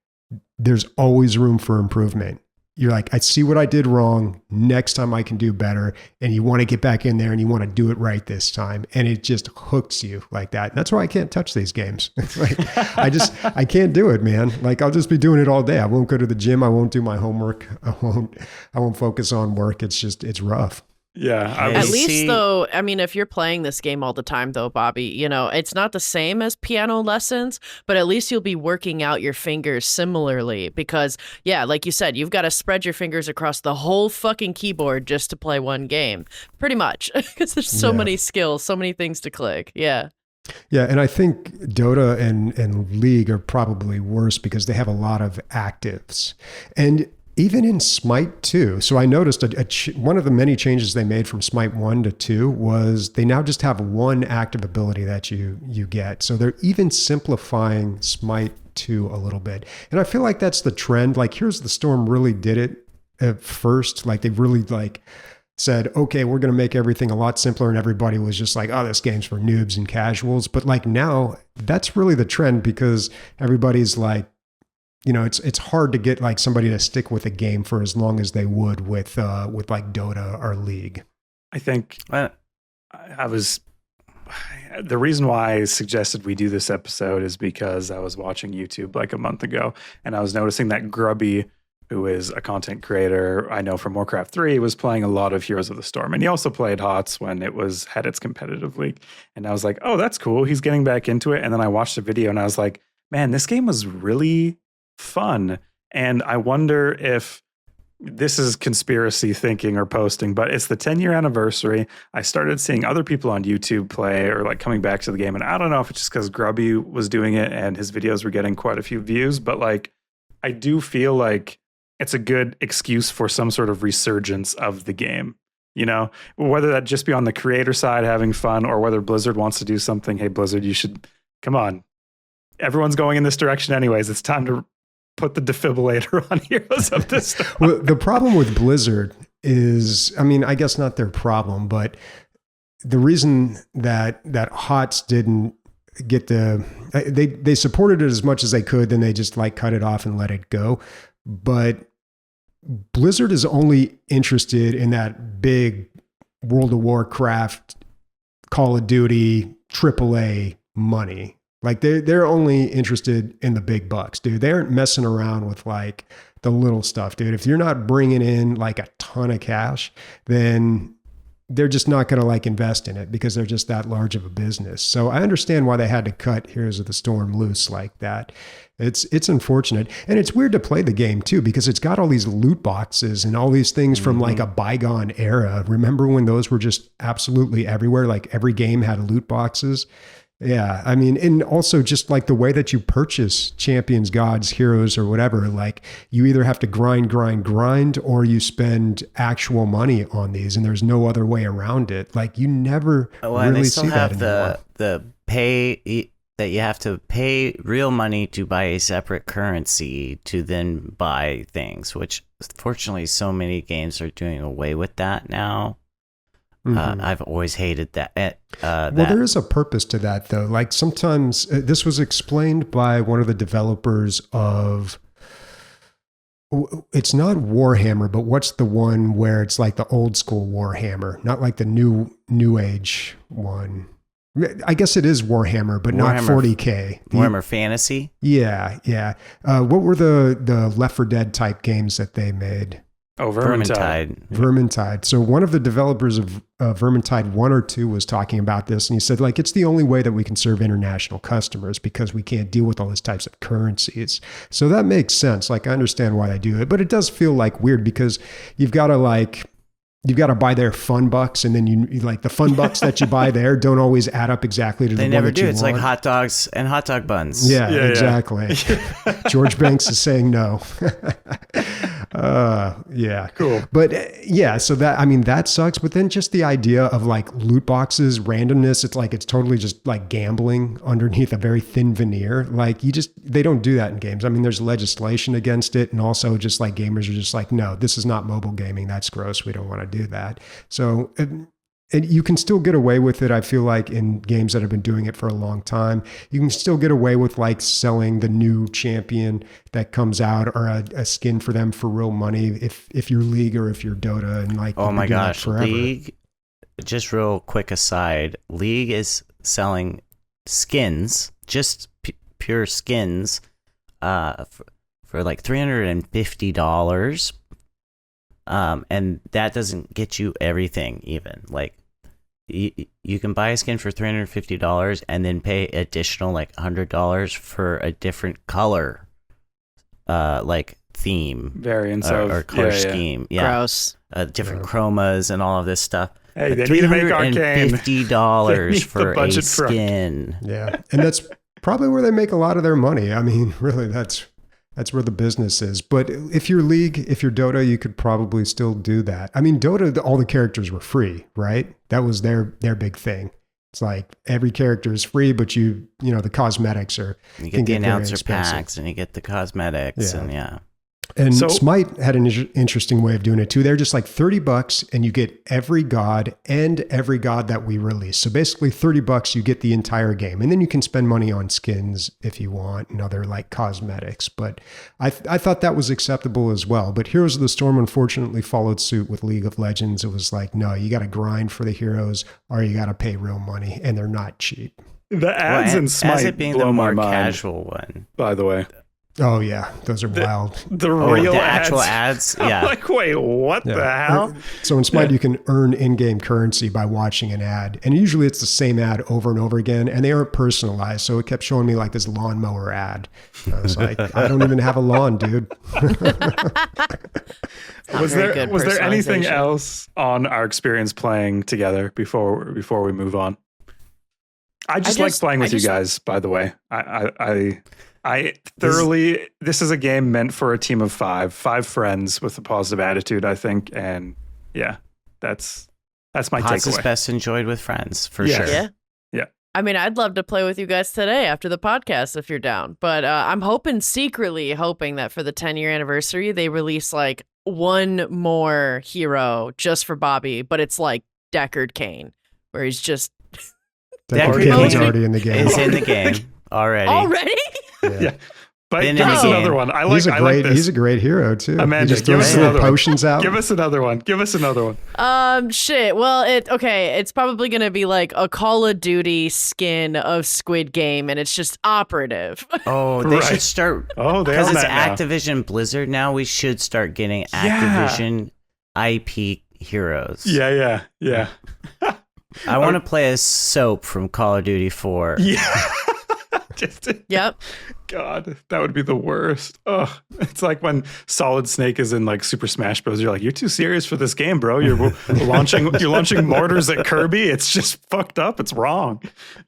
there's always room for improvement. you're like, I see what I did wrong. Next time I can do better. And you want to get back in there and you want to do it right this time. And it just hooks you like that. And that's why I can't touch these games. Like, I can't do it, man. Like, I'll just be doing it all day. I won't go to the gym. I won't do my homework. I won't focus on work. It's rough. Yeah. At least though, I mean, if you're playing this game all the time though, Bobby, you know, it's not the same as piano lessons, but at least you'll be working out your fingers similarly because, yeah, like you said, you've got to spread your fingers across the whole fucking keyboard just to play one game. Pretty much. Because there's so many skills, so many things to click. Yeah. Yeah, and I think Dota and League are probably worse because they have a lot of actives. And even in Smite 2, so I noticed one of the many changes they made from Smite 1 to 2 was they now just have one active ability that you get. So they're even simplifying Smite 2 a little bit. And I feel like that's the trend. Like, Heroes of the Storm really did it at first. Like, they really said, okay, we're going to make everything a lot simpler. And everybody was just like, oh, this game's for noobs and casuals. But like now, that's really the trend because everybody's like, you know, it's hard to get like somebody to stick with a game for as long as they would with like Dota or League. I think the reason why I suggested we do this episode is because I was watching YouTube like a month ago and I was noticing that Grubby, who is a content creator I know from Warcraft 3, was playing a lot of Heroes of the Storm. And he also played HOTS when it had its competitive league. And I was like, oh, that's cool. He's getting back into it. And then I watched the video and I was like, man, this game was really fun. And I wonder if this is conspiracy thinking or posting, but it's the 10-year anniversary. I started seeing other people on YouTube play or like coming back to the game. And I don't know if it's just because Grubby was doing it and his videos were getting quite a few views, but like, I do feel like it's a good excuse for some sort of resurgence of the game, you know, whether that just be on the creator side having fun or whether Blizzard wants to do something. Hey, Blizzard, you should come on. Everyone's going in this direction anyways. It's time to put the defibrillator on Heroes of the Storm. Well, the problem with Blizzard is, I mean, I guess not their problem, but the reason that HOTS didn't get they supported it as much as they could, then they just like cut it off and let it go. But Blizzard is only interested in that big World of Warcraft, Call of Duty, AAA money. Like they're only interested in the big bucks, dude. They aren't messing around with like the little stuff, dude. If you're not bringing in like a ton of cash, then they're just not going to like invest in it because they're just that large of a business. So I understand why they had to cut Heroes of the Storm loose like that. It's unfortunate. And it's weird to play the game too, because it's got all these loot boxes and all these things from like a bygone era. Remember when those were just absolutely everywhere? Like every game had loot boxes. Yeah, I mean, and also just like the way that you purchase champions, gods, heroes, or whatever, like you either have to grind, or you spend actual money on these, and there's no other way around it. Like you never really see that anymore. The pay that you have to pay real money to buy a separate currency to then buy things, which fortunately so many games are doing away with that now. I've always hated that. Well, there is a purpose to that, though. Like sometimes this was explained by one of the developers of. It's not Warhammer, but what's the one where it's like the old school Warhammer, not like the new age one. I guess it is Warhammer, but not 40K. Warhammer Fantasy. Yeah. What were the Left 4 Dead type games that they made? Oh, Vermintide. Vermintide. So one of the developers of Vermintide 1 or 2 was talking about this, and he said, like, it's the only way that we can serve international customers because we can't deal with all these types of currencies. So that makes sense. Like, I understand why they do it, but it does feel like weird because you've got to buy their fun bucks, and then you like the fun bucks that you buy there don't always add up exactly to the one that you want. They never do. It's like hot dogs and hot dog buns. Yeah, exactly. Yeah. George Banks is saying no. Yeah. Cool. But so that sucks. But then just the idea of like loot boxes, randomness, it's totally just like gambling underneath a very thin veneer. Like they don't do that in games. I mean, there's legislation against it. And also just like gamers are just like, no, this is not mobile gaming. That's gross. We don't want to do that. So and you can still get away with it. I feel like in games that have been doing it for a long time, you can still get away with like selling the new champion that comes out or a skin for them for real money. If you're League or if you're Dota, and like, oh my gosh, forever. League, just real quick aside, League is selling skins, just pure skins, for like $350. And that doesn't get you everything. Even like you can buy a skin for $350 and then pay additional like $100 for a different color, like theme Variants or color scheme. Yeah, Gross. Different chromas and all of this stuff. Hey, they need to make Arcane. $350 for a skin. Yeah, and that's probably where they make a lot of their money. I mean, really, that's where the business is. But if you're League, if you're Dota, you could probably still do that. I mean, Dota, all the characters were free, right? That was their big thing. It's like every character is free, but you know, the cosmetics are. You get the announcer packs and you get the cosmetics and And Smite had an interesting way of doing it too. They're just like $30 and you get every god and every god that we release. So basically $30, you get the entire game. And then you can spend money on skins if you want and other like cosmetics. But I thought that was acceptable as well. But Heroes of the Storm unfortunately followed suit with League of Legends. It was like, no, you got to grind for the heroes or you got to pay real money, and they're not cheap. The ads in Smite as it being blow the more my mind, casual one, by the way. Oh yeah, those are wild. The real the ads. actual ads, yeah. I'm like, wait, what the hell? So in Smite, you can earn in-game currency by watching an ad, and usually it's the same ad over and over again, and they aren't personalized. So it kept showing me like this lawnmower ad. I was like, I don't even have a lawn, dude. Was there anything else on our experience playing together before we move on? I just like playing with you guys, by the way. I thoroughly, this is a game meant for a team of five friends with a positive attitude, I think. And yeah, that's my Pods is takeaway. best enjoyed with friends, for sure. Yeah. I mean, I'd love to play with you guys today after the podcast if you're down. But I'm secretly hoping that for the 10-year anniversary, they release like one more hero just for Bobby, but it's like Deckard Cain, where he's just... Deckard Cain's already in the game. It's in the game already. Already? Yeah. But Been give in us the another game. one. He's a great hero too. Amanda, he just give throws us little another one. potions out. Give us another one. Shit. Well, it's probably gonna be like a Call of Duty skin of Squid Game, and it's just operative. Oh, they should start. Oh, they because own it's that now. Activision Blizzard now. We should start getting Activision IP heroes. Yeah. I want to play as Soap from Call of Duty 4. Yeah. Yep. God, that would be the worst. Oh, it's like when Solid Snake is in like Super Smash Bros. You're like, you're too serious for this game, bro. You're launching mortars at Kirby. It's just fucked up. It's wrong.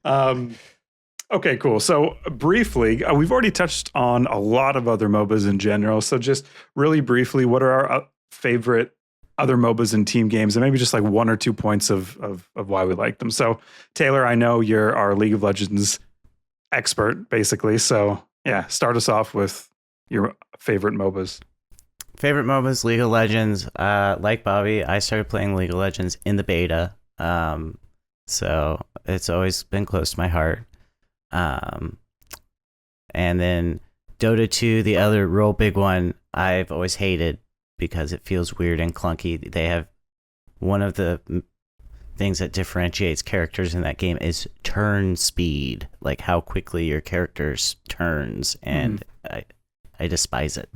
Okay, cool. So briefly, we've already touched on a lot of other MOBAs in general. So just really briefly, what are our favorite other MOBAs and team games, and maybe just like one or 2 points of why we like them. So Taylor, I know you're our League of Legends expert, basically. So yeah, start us off with your favorite MOBAs. Favorite MOBAs, League of Legends. Like Bobby, I started playing League of Legends in the beta. So it's always been close to my heart. And then Dota 2, the other real big one, I've always hated because it feels weird and clunky. They have one of the things that differentiates characters in that game is turn speed, like how quickly your character turns, and I despise it.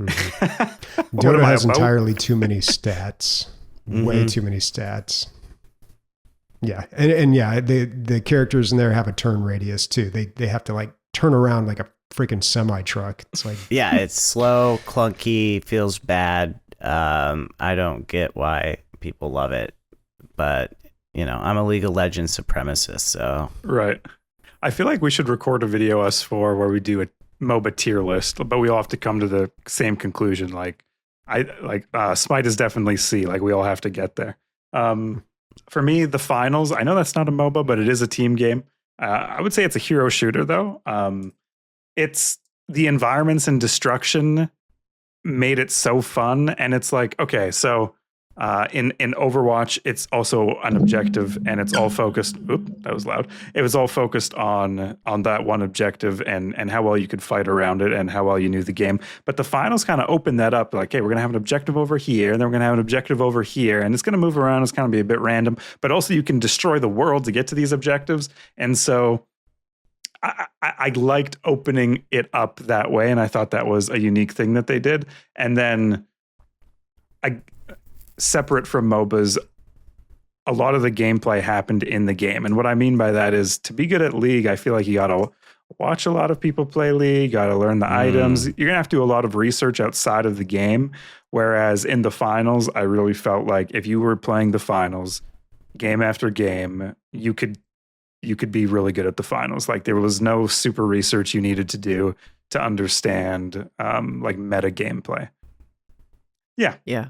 Dota has entirely too many stats, way too many stats. Yeah, and yeah, the characters in there have a turn radius too. They have to like turn around like a freaking semi truck. It's like it's slow, clunky, feels bad. I don't get why people love it, but I'm a League of Legends supremacist, so right. I feel like we should record a video us four where we do a MOBA tier list, but we all have to come to the same conclusion. Smite is definitely C. Like we all have to get there. For me, the finals, I know that's not a MOBA, but it is a team game. I would say it's a hero shooter though. It's the environments and destruction made it so fun. And it's like, okay, so In Overwatch, it's also an objective, and it's all focused. Oop, that was loud. It was all focused on that one objective and how well you could fight around it and how well you knew the game. But the finals kind of opened that up. Like, hey, we're gonna have an objective over here, and then we're gonna have an objective over here, and it's gonna move around. It's gonna be a bit random, but also you can destroy the world to get to these objectives. And so I liked opening it up that way, and I thought that was a unique thing that they did. And then separate from MOBAs, a lot of the gameplay happened in the game. And what I mean by that is, to be good at League, I feel like you got to watch a lot of people play League, got to learn the items. You're going to have to do a lot of research outside of the game. Whereas in the finals, I really felt like if you were playing the finals game after game, you could be really good at the finals. Like, there was no super research you needed to do to understand like meta gameplay. Yeah. Yeah.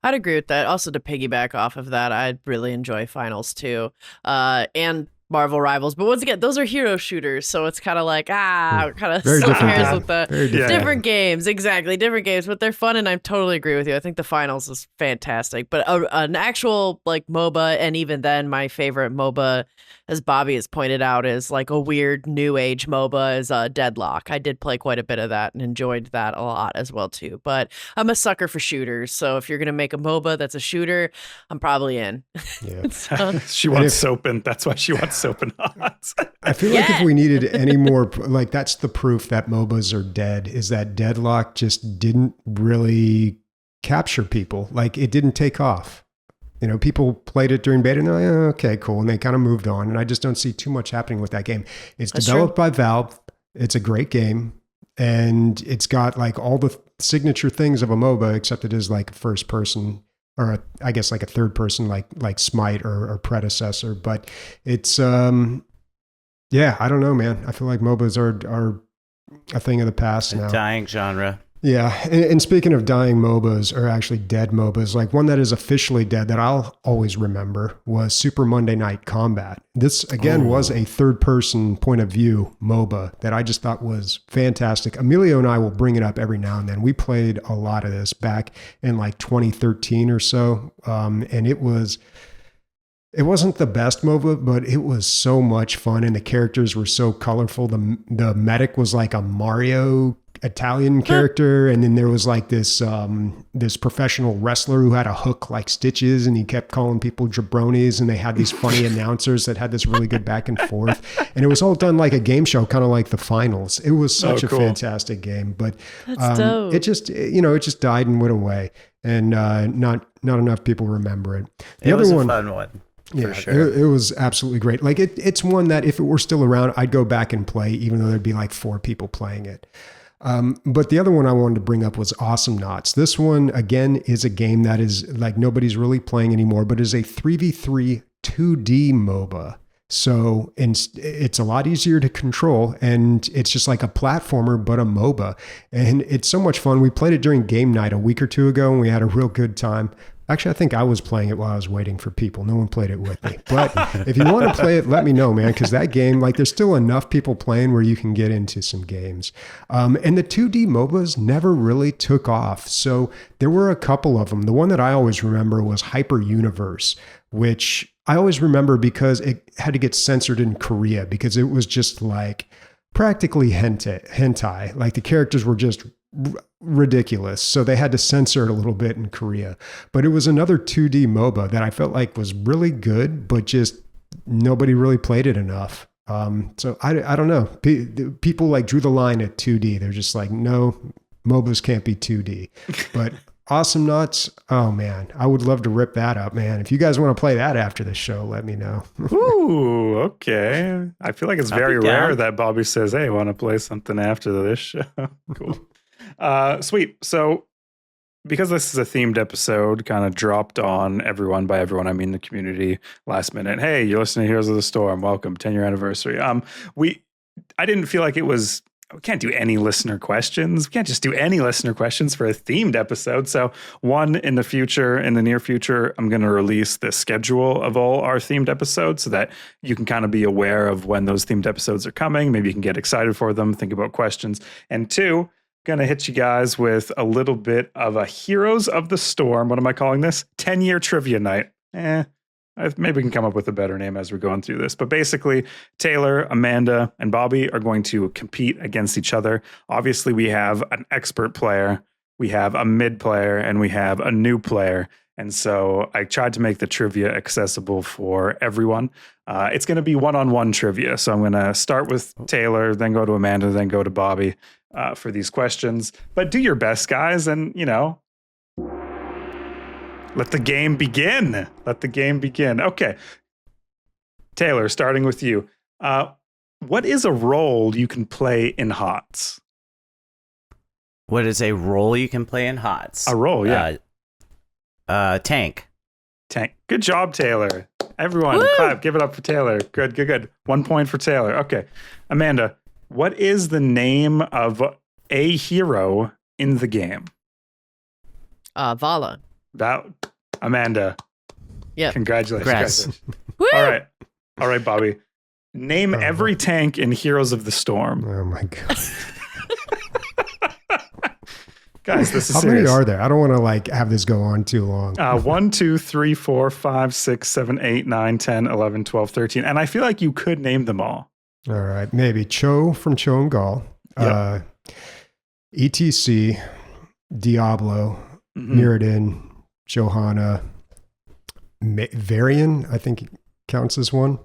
I'd agree with that. Also, to piggyback off of that, I'd really enjoy finals too. And Marvel Rivals. But once again, those are hero shooters, so it's kind of like, kind of pairs with the different games. Exactly, different games, but they're fun, and I totally agree with you. I think the finals is fantastic. But an actual like MOBA, and even then, my favorite MOBA, as Bobby has pointed out, is like a weird new age MOBA, is Deadlock. I did play quite a bit of that and enjoyed that a lot as well too. But I'm a sucker for shooters, so if you're gonna make a MOBA that's a shooter, I'm probably in. Yeah. So, She wants soap, and that's why she wants soap and hot. I feel like if we needed any more, like, that's the proof that MOBAs are dead, is that Deadlock just didn't really capture people. Like, it didn't take off. You know, people played it during beta and they're like, oh, okay, cool. And they kind of moved on. And I just don't see too much happening with that game. It's developed by Valve. It's a great game. And it's got like all the signature things of a MOBA, except it is like first person, or I guess like a third person, like Smite or predecessor. But it's, I don't know, man. I feel like MOBAs are a thing of the past now. Dying genre. Yeah. And speaking of dying MOBAs, or actually dead MOBAs, like one that is officially dead that I'll always remember was Super Monday Night Combat. This, again, was a third-person point of view MOBA that I just thought was fantastic. Emilio and I will bring it up every now and then. We played a lot of this back in like 2013 or so, and it wasn't the best MOBA, but it was so much fun, and the characters were so colorful. The medic was like a Mario Italian character, and then there was like this professional wrestler who had a hook like Stitches, and he kept calling people jabronis, and they had these funny announcers that had this really good back and forth, and it was all done like a game show, kind of like the finals. It was such a fantastic game, but it just died and went away, and not enough people remember it. It was a fun one. Yeah, sure. It was absolutely great. Like it's one that if it were still around, I'd go back and play, even though there'd be like 4 people playing it. But the other one I wanted to bring up was Awesome Knots. This one, again, is a game that is like nobody's really playing anymore, but is a 3v3 2D MOBA. So it's a lot easier to control, and it's just like a platformer, but a MOBA. And it's so much fun. We played it during game night a week or 2 ago, and we had a real good time. Actually, I think I was playing it while I was waiting for people. No one played it with me. But if you want to play it, let me know, man, because that game, like, there's still enough people playing where you can get into some games. And the 2D MOBAs never really took off. So there were a couple of them. The one that I always remember was Hyper Universe, which I always remember because it had to get censored in Korea because it was just like practically hentai. Like the characters were just ridiculous. So they had to censor it a little bit in Korea. But it was another 2D MOBA that I felt like was really good, but just nobody really played it enough. So I don't know. People like drew the line at 2D. They're just like, no, MOBAs can't be 2D. But Awesome Knots, oh man, I would love to rip that up, man. If you guys want to play that after the show, let me know. Ooh, okay. I feel like it's very rare that Bobby says, hey, want to play something after this show? Cool. Sweet. So because this is a themed episode, kind of dropped on everyone, by everyone I mean the community, last minute. Hey, you're listening to Heroes of the Storm. Welcome, 10-year anniversary. I didn't feel like we can't do any listener questions. We can't just do any listener questions for a themed episode. So in the near future, I'm going to release the schedule of all our themed episodes so that you can kind of be aware of when those themed episodes are coming. Maybe you can get excited for them, think about questions. And 2, going to hit you guys with a little bit of a Heroes of the Storm. What am I calling this? 10-year trivia night. Maybe we can come up with a better name as we're going through this. But basically, Taylor, Amanda, and Bobby are going to compete against each other. Obviously, we have an expert player, we have a mid player, and we have a new player. And so I tried to make the trivia accessible for everyone. It's going to be one-on-one trivia. So I'm going to start with Taylor, then go to Amanda, then go to Bobby for these questions. But do your best, guys, and, let the game begin. Let the game begin. Okay. Taylor, starting with you. What is a role you can play in HOTS? What is a role you can play in HOTS? A role, yeah. Tank. Tank. Good job, Taylor. Everyone, clap. Give it up for Taylor. Good. 1 point for Taylor. Okay. Amanda, what is the name of a hero in the game? Vala. Amanda. Yeah. Congratulations. All right, Bobby. Name every tank in Heroes of the Storm. Oh my god. Guys, this is How serious. many are there? I don't want to have this go on too long. 1, 2, 3, 4, 5, 6, 7, 8, 9, 10, 11, 12, 13. And I feel like you could name them all. All right. Maybe Cho from Cho and Gall. Yep. ETC, Diablo, Mirrodin, Johanna, Varian, I think counts as one.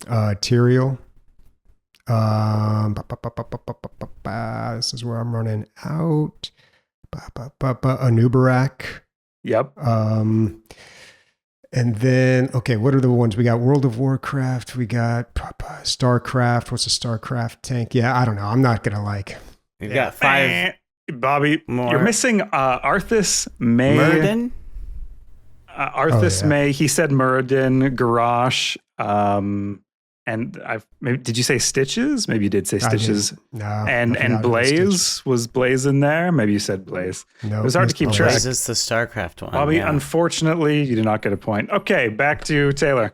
Tyrael. This is where I'm running out. Anubarak. Yep. And then, okay, what are the ones? We got World of Warcraft. We got StarCraft. What's a StarCraft tank? Yeah, I don't know. I'm not going to We've got 5 Bobby, more. You're missing Arthas May. Murden? Arthas May. He said Muradin, Garrosh. And maybe did you say Stitches? Maybe you did say Stitches. No. And Blaze, was Blaze in there? Maybe you said Blaze. No, it was hard to keep track. Blaze is the StarCraft one. Bobby, unfortunately, you did not get a point. Okay, back to Taylor.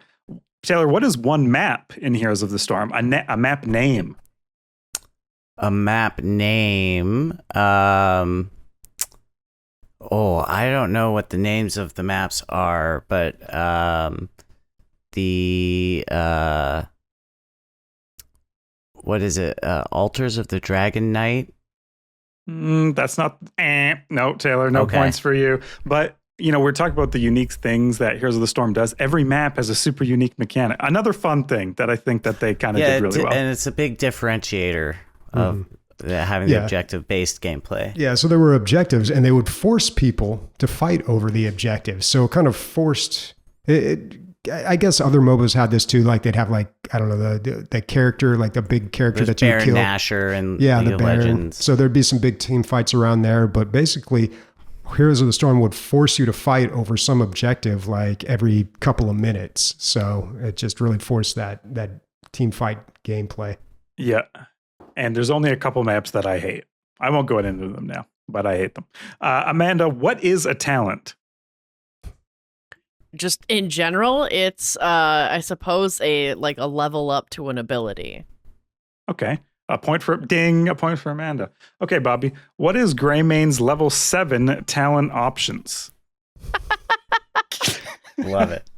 Taylor, what is one map in Heroes of the Storm? A map name. A map name. I don't know what the names of the maps are, but what is it? Altars of the Dragon Knight? That's not... No, Taylor, no points for you. But, we're talking about the unique things that Heroes of the Storm does. Every map has a super unique mechanic. Another fun thing that I think that they kind of did really well. And it's a big differentiator of having the objective-based gameplay. Yeah, so there were objectives, and they would force people to fight over the objectives. So it kind of forced... I guess other MOBAs had this too. Like they'd have I don't know, the character, like the big character that you Baron kill. Nashor and the League of Baron. Legends. So there'd be some big team fights around there. But basically, Heroes of the Storm would force you to fight over some objective like every couple of minutes. So it just really forced that team fight gameplay. Yeah. And there's only a couple maps that I hate. I won't go into them now, but I hate them. Amanda, what is a talent? Just in general, it's I suppose a level up to an ability. Okay. A point for Amanda. Okay, Bobby. What is Greymane's level 7 talent options? Love it.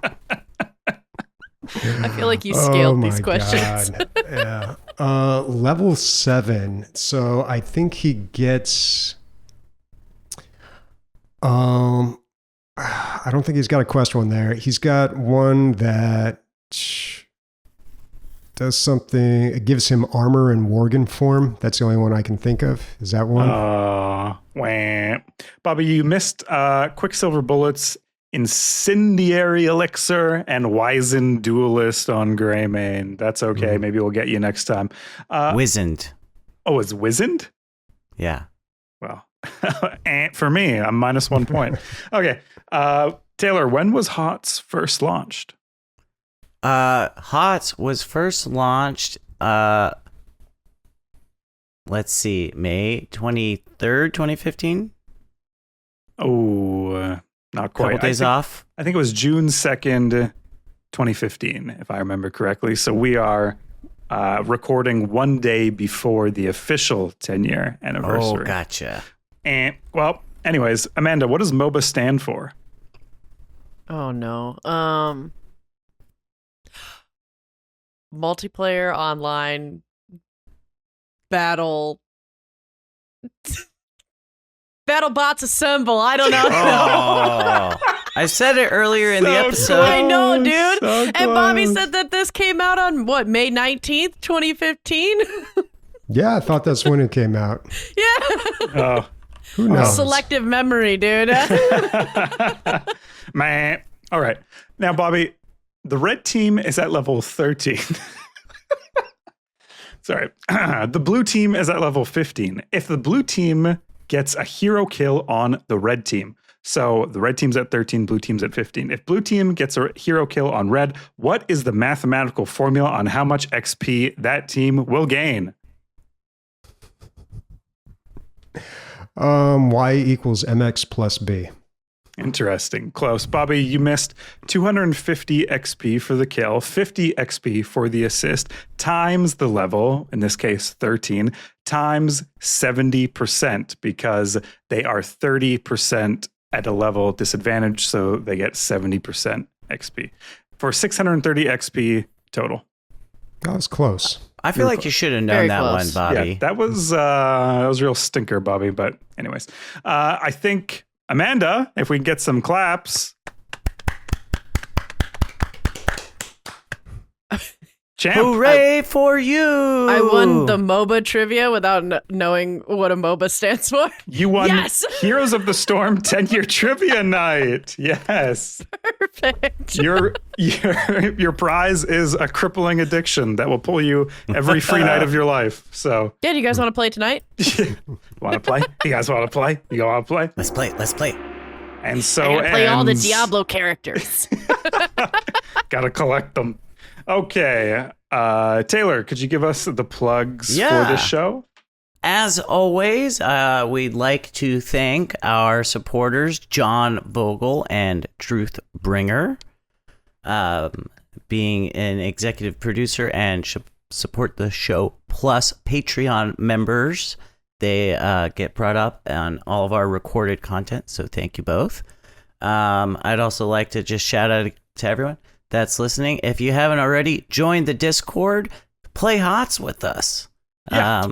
I feel like you scaled these questions. Yeah. Level 7. So I think he gets I don't think he's got a quest one there. He's got one that does something. It gives him armor in Worgen form. That's the only one I can think of. Is that one? Wah. Bobby, you missed Quicksilver Bullets, Incendiary Elixir, and Wizened Duelist on Greymane. That's okay. Maybe we'll get you next time. Wizened. Oh, it's Wizened? Yeah. Well, for me, I'm minus 1 point. Okay. Taylor, when was HOTS first launched? HOTS was first launched, let's see, May 23rd, 2015? Oh, not quite. Couple days off? I think it was June 2nd, 2015, if I remember correctly. So we are recording one day before the official 10-year anniversary. Oh, gotcha. And, well, anyways, Amanda, what does MOBA stand for? Oh no. Multiplayer online battle. Battle bots assemble. I don't know. Oh, I said it earlier in the episode. I know, dude. So And Bobby close. said that this came out on what, May 19th, 2015? Yeah, I thought that's when it came out. Yeah. Oh, Who knows? Selective memory, dude. man. All right. Now, Bobby, the red team is at level 13. Sorry. The blue team is at level 15. If the blue team gets a hero kill on the red team, so the red team's at 13, blue team's at 15. If blue team gets a hero kill on red, what is the mathematical formula on how much XP that team will gain? Y equals MX plus B. Interesting. Close. Bobby, you missed 250 XP for the kill, 50 XP for the assist, times the level, in this case 13, times 70%, because they are 30% at a level disadvantage, so they get 70% XP. For 630 XP total. That was close. I feel like you should have known Very that close. one, Bobby. Yeah, that was a real stinker, Bobby, but anyways. I think, Amanda, if we can get some claps. Champ. Hooray for you! I won the MOBA trivia without knowing what a MOBA stands for. You won Yes! Heroes of the Storm 10-year trivia night. Yes. Perfect. Your prize is a crippling addiction that will pull you every free night of your life. So, Yeah, do you guys want to play tonight? want to play? You guys want to play? You want to play? Let's play. Let's play. And so I gotta play all the ends- Diablo characters. Gotta collect them. Okay. Taylor, could you give us the plugs for Yeah. this show? As always, we'd like to thank our supporters, John Vogel and Truth Bringer, being an executive producer and support the show, plus Patreon members. They get brought up on all of our recorded content, so thank you both. I'd also like to just shout out to everyone that's listening. If you haven't already, join the Discord, play HOTS with us. Yeah.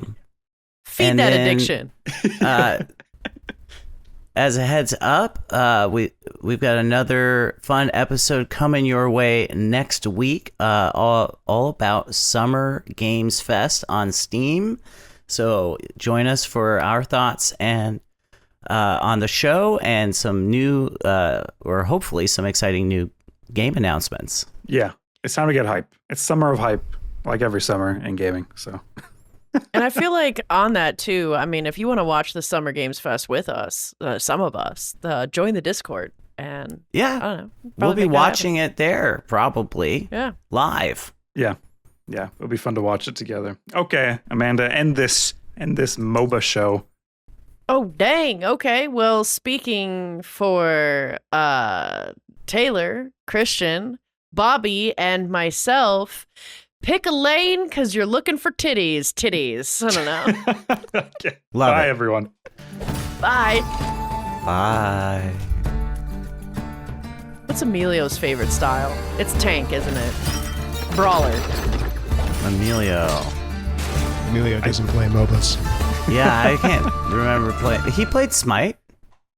Feed And that then- addiction. As a heads up, we've got another fun episode coming your way next week, all about Summer Games Fest on Steam. So join us for our thoughts and on the show and some new, or hopefully some exciting new game announcements. Yeah. It's time to get hype. It's summer of hype, like every summer in gaming. So, And I feel like on that too, I mean, if you want to watch the Summer Games Fest with us, some of us, join the Discord. And Yeah, I don't know. we'll probably be make that watching it there probably happen. Yeah. live. yeah. Yeah. It'll be fun to watch it together. Okay, Amanda, end this MOBA show. Oh, dang. Okay. Well, speaking for Taylor, Christian, Bobby, and myself, pick a lane because you're looking for titties. Titties. I don't know. Okay. Love Bye, it. everyone. Bye. Bye. What's Emilio's favorite style? It's tank, isn't it? Brawler. Emilio. Emilio doesn't play MOBAs. Yeah, I can't remember playing. He played Smite.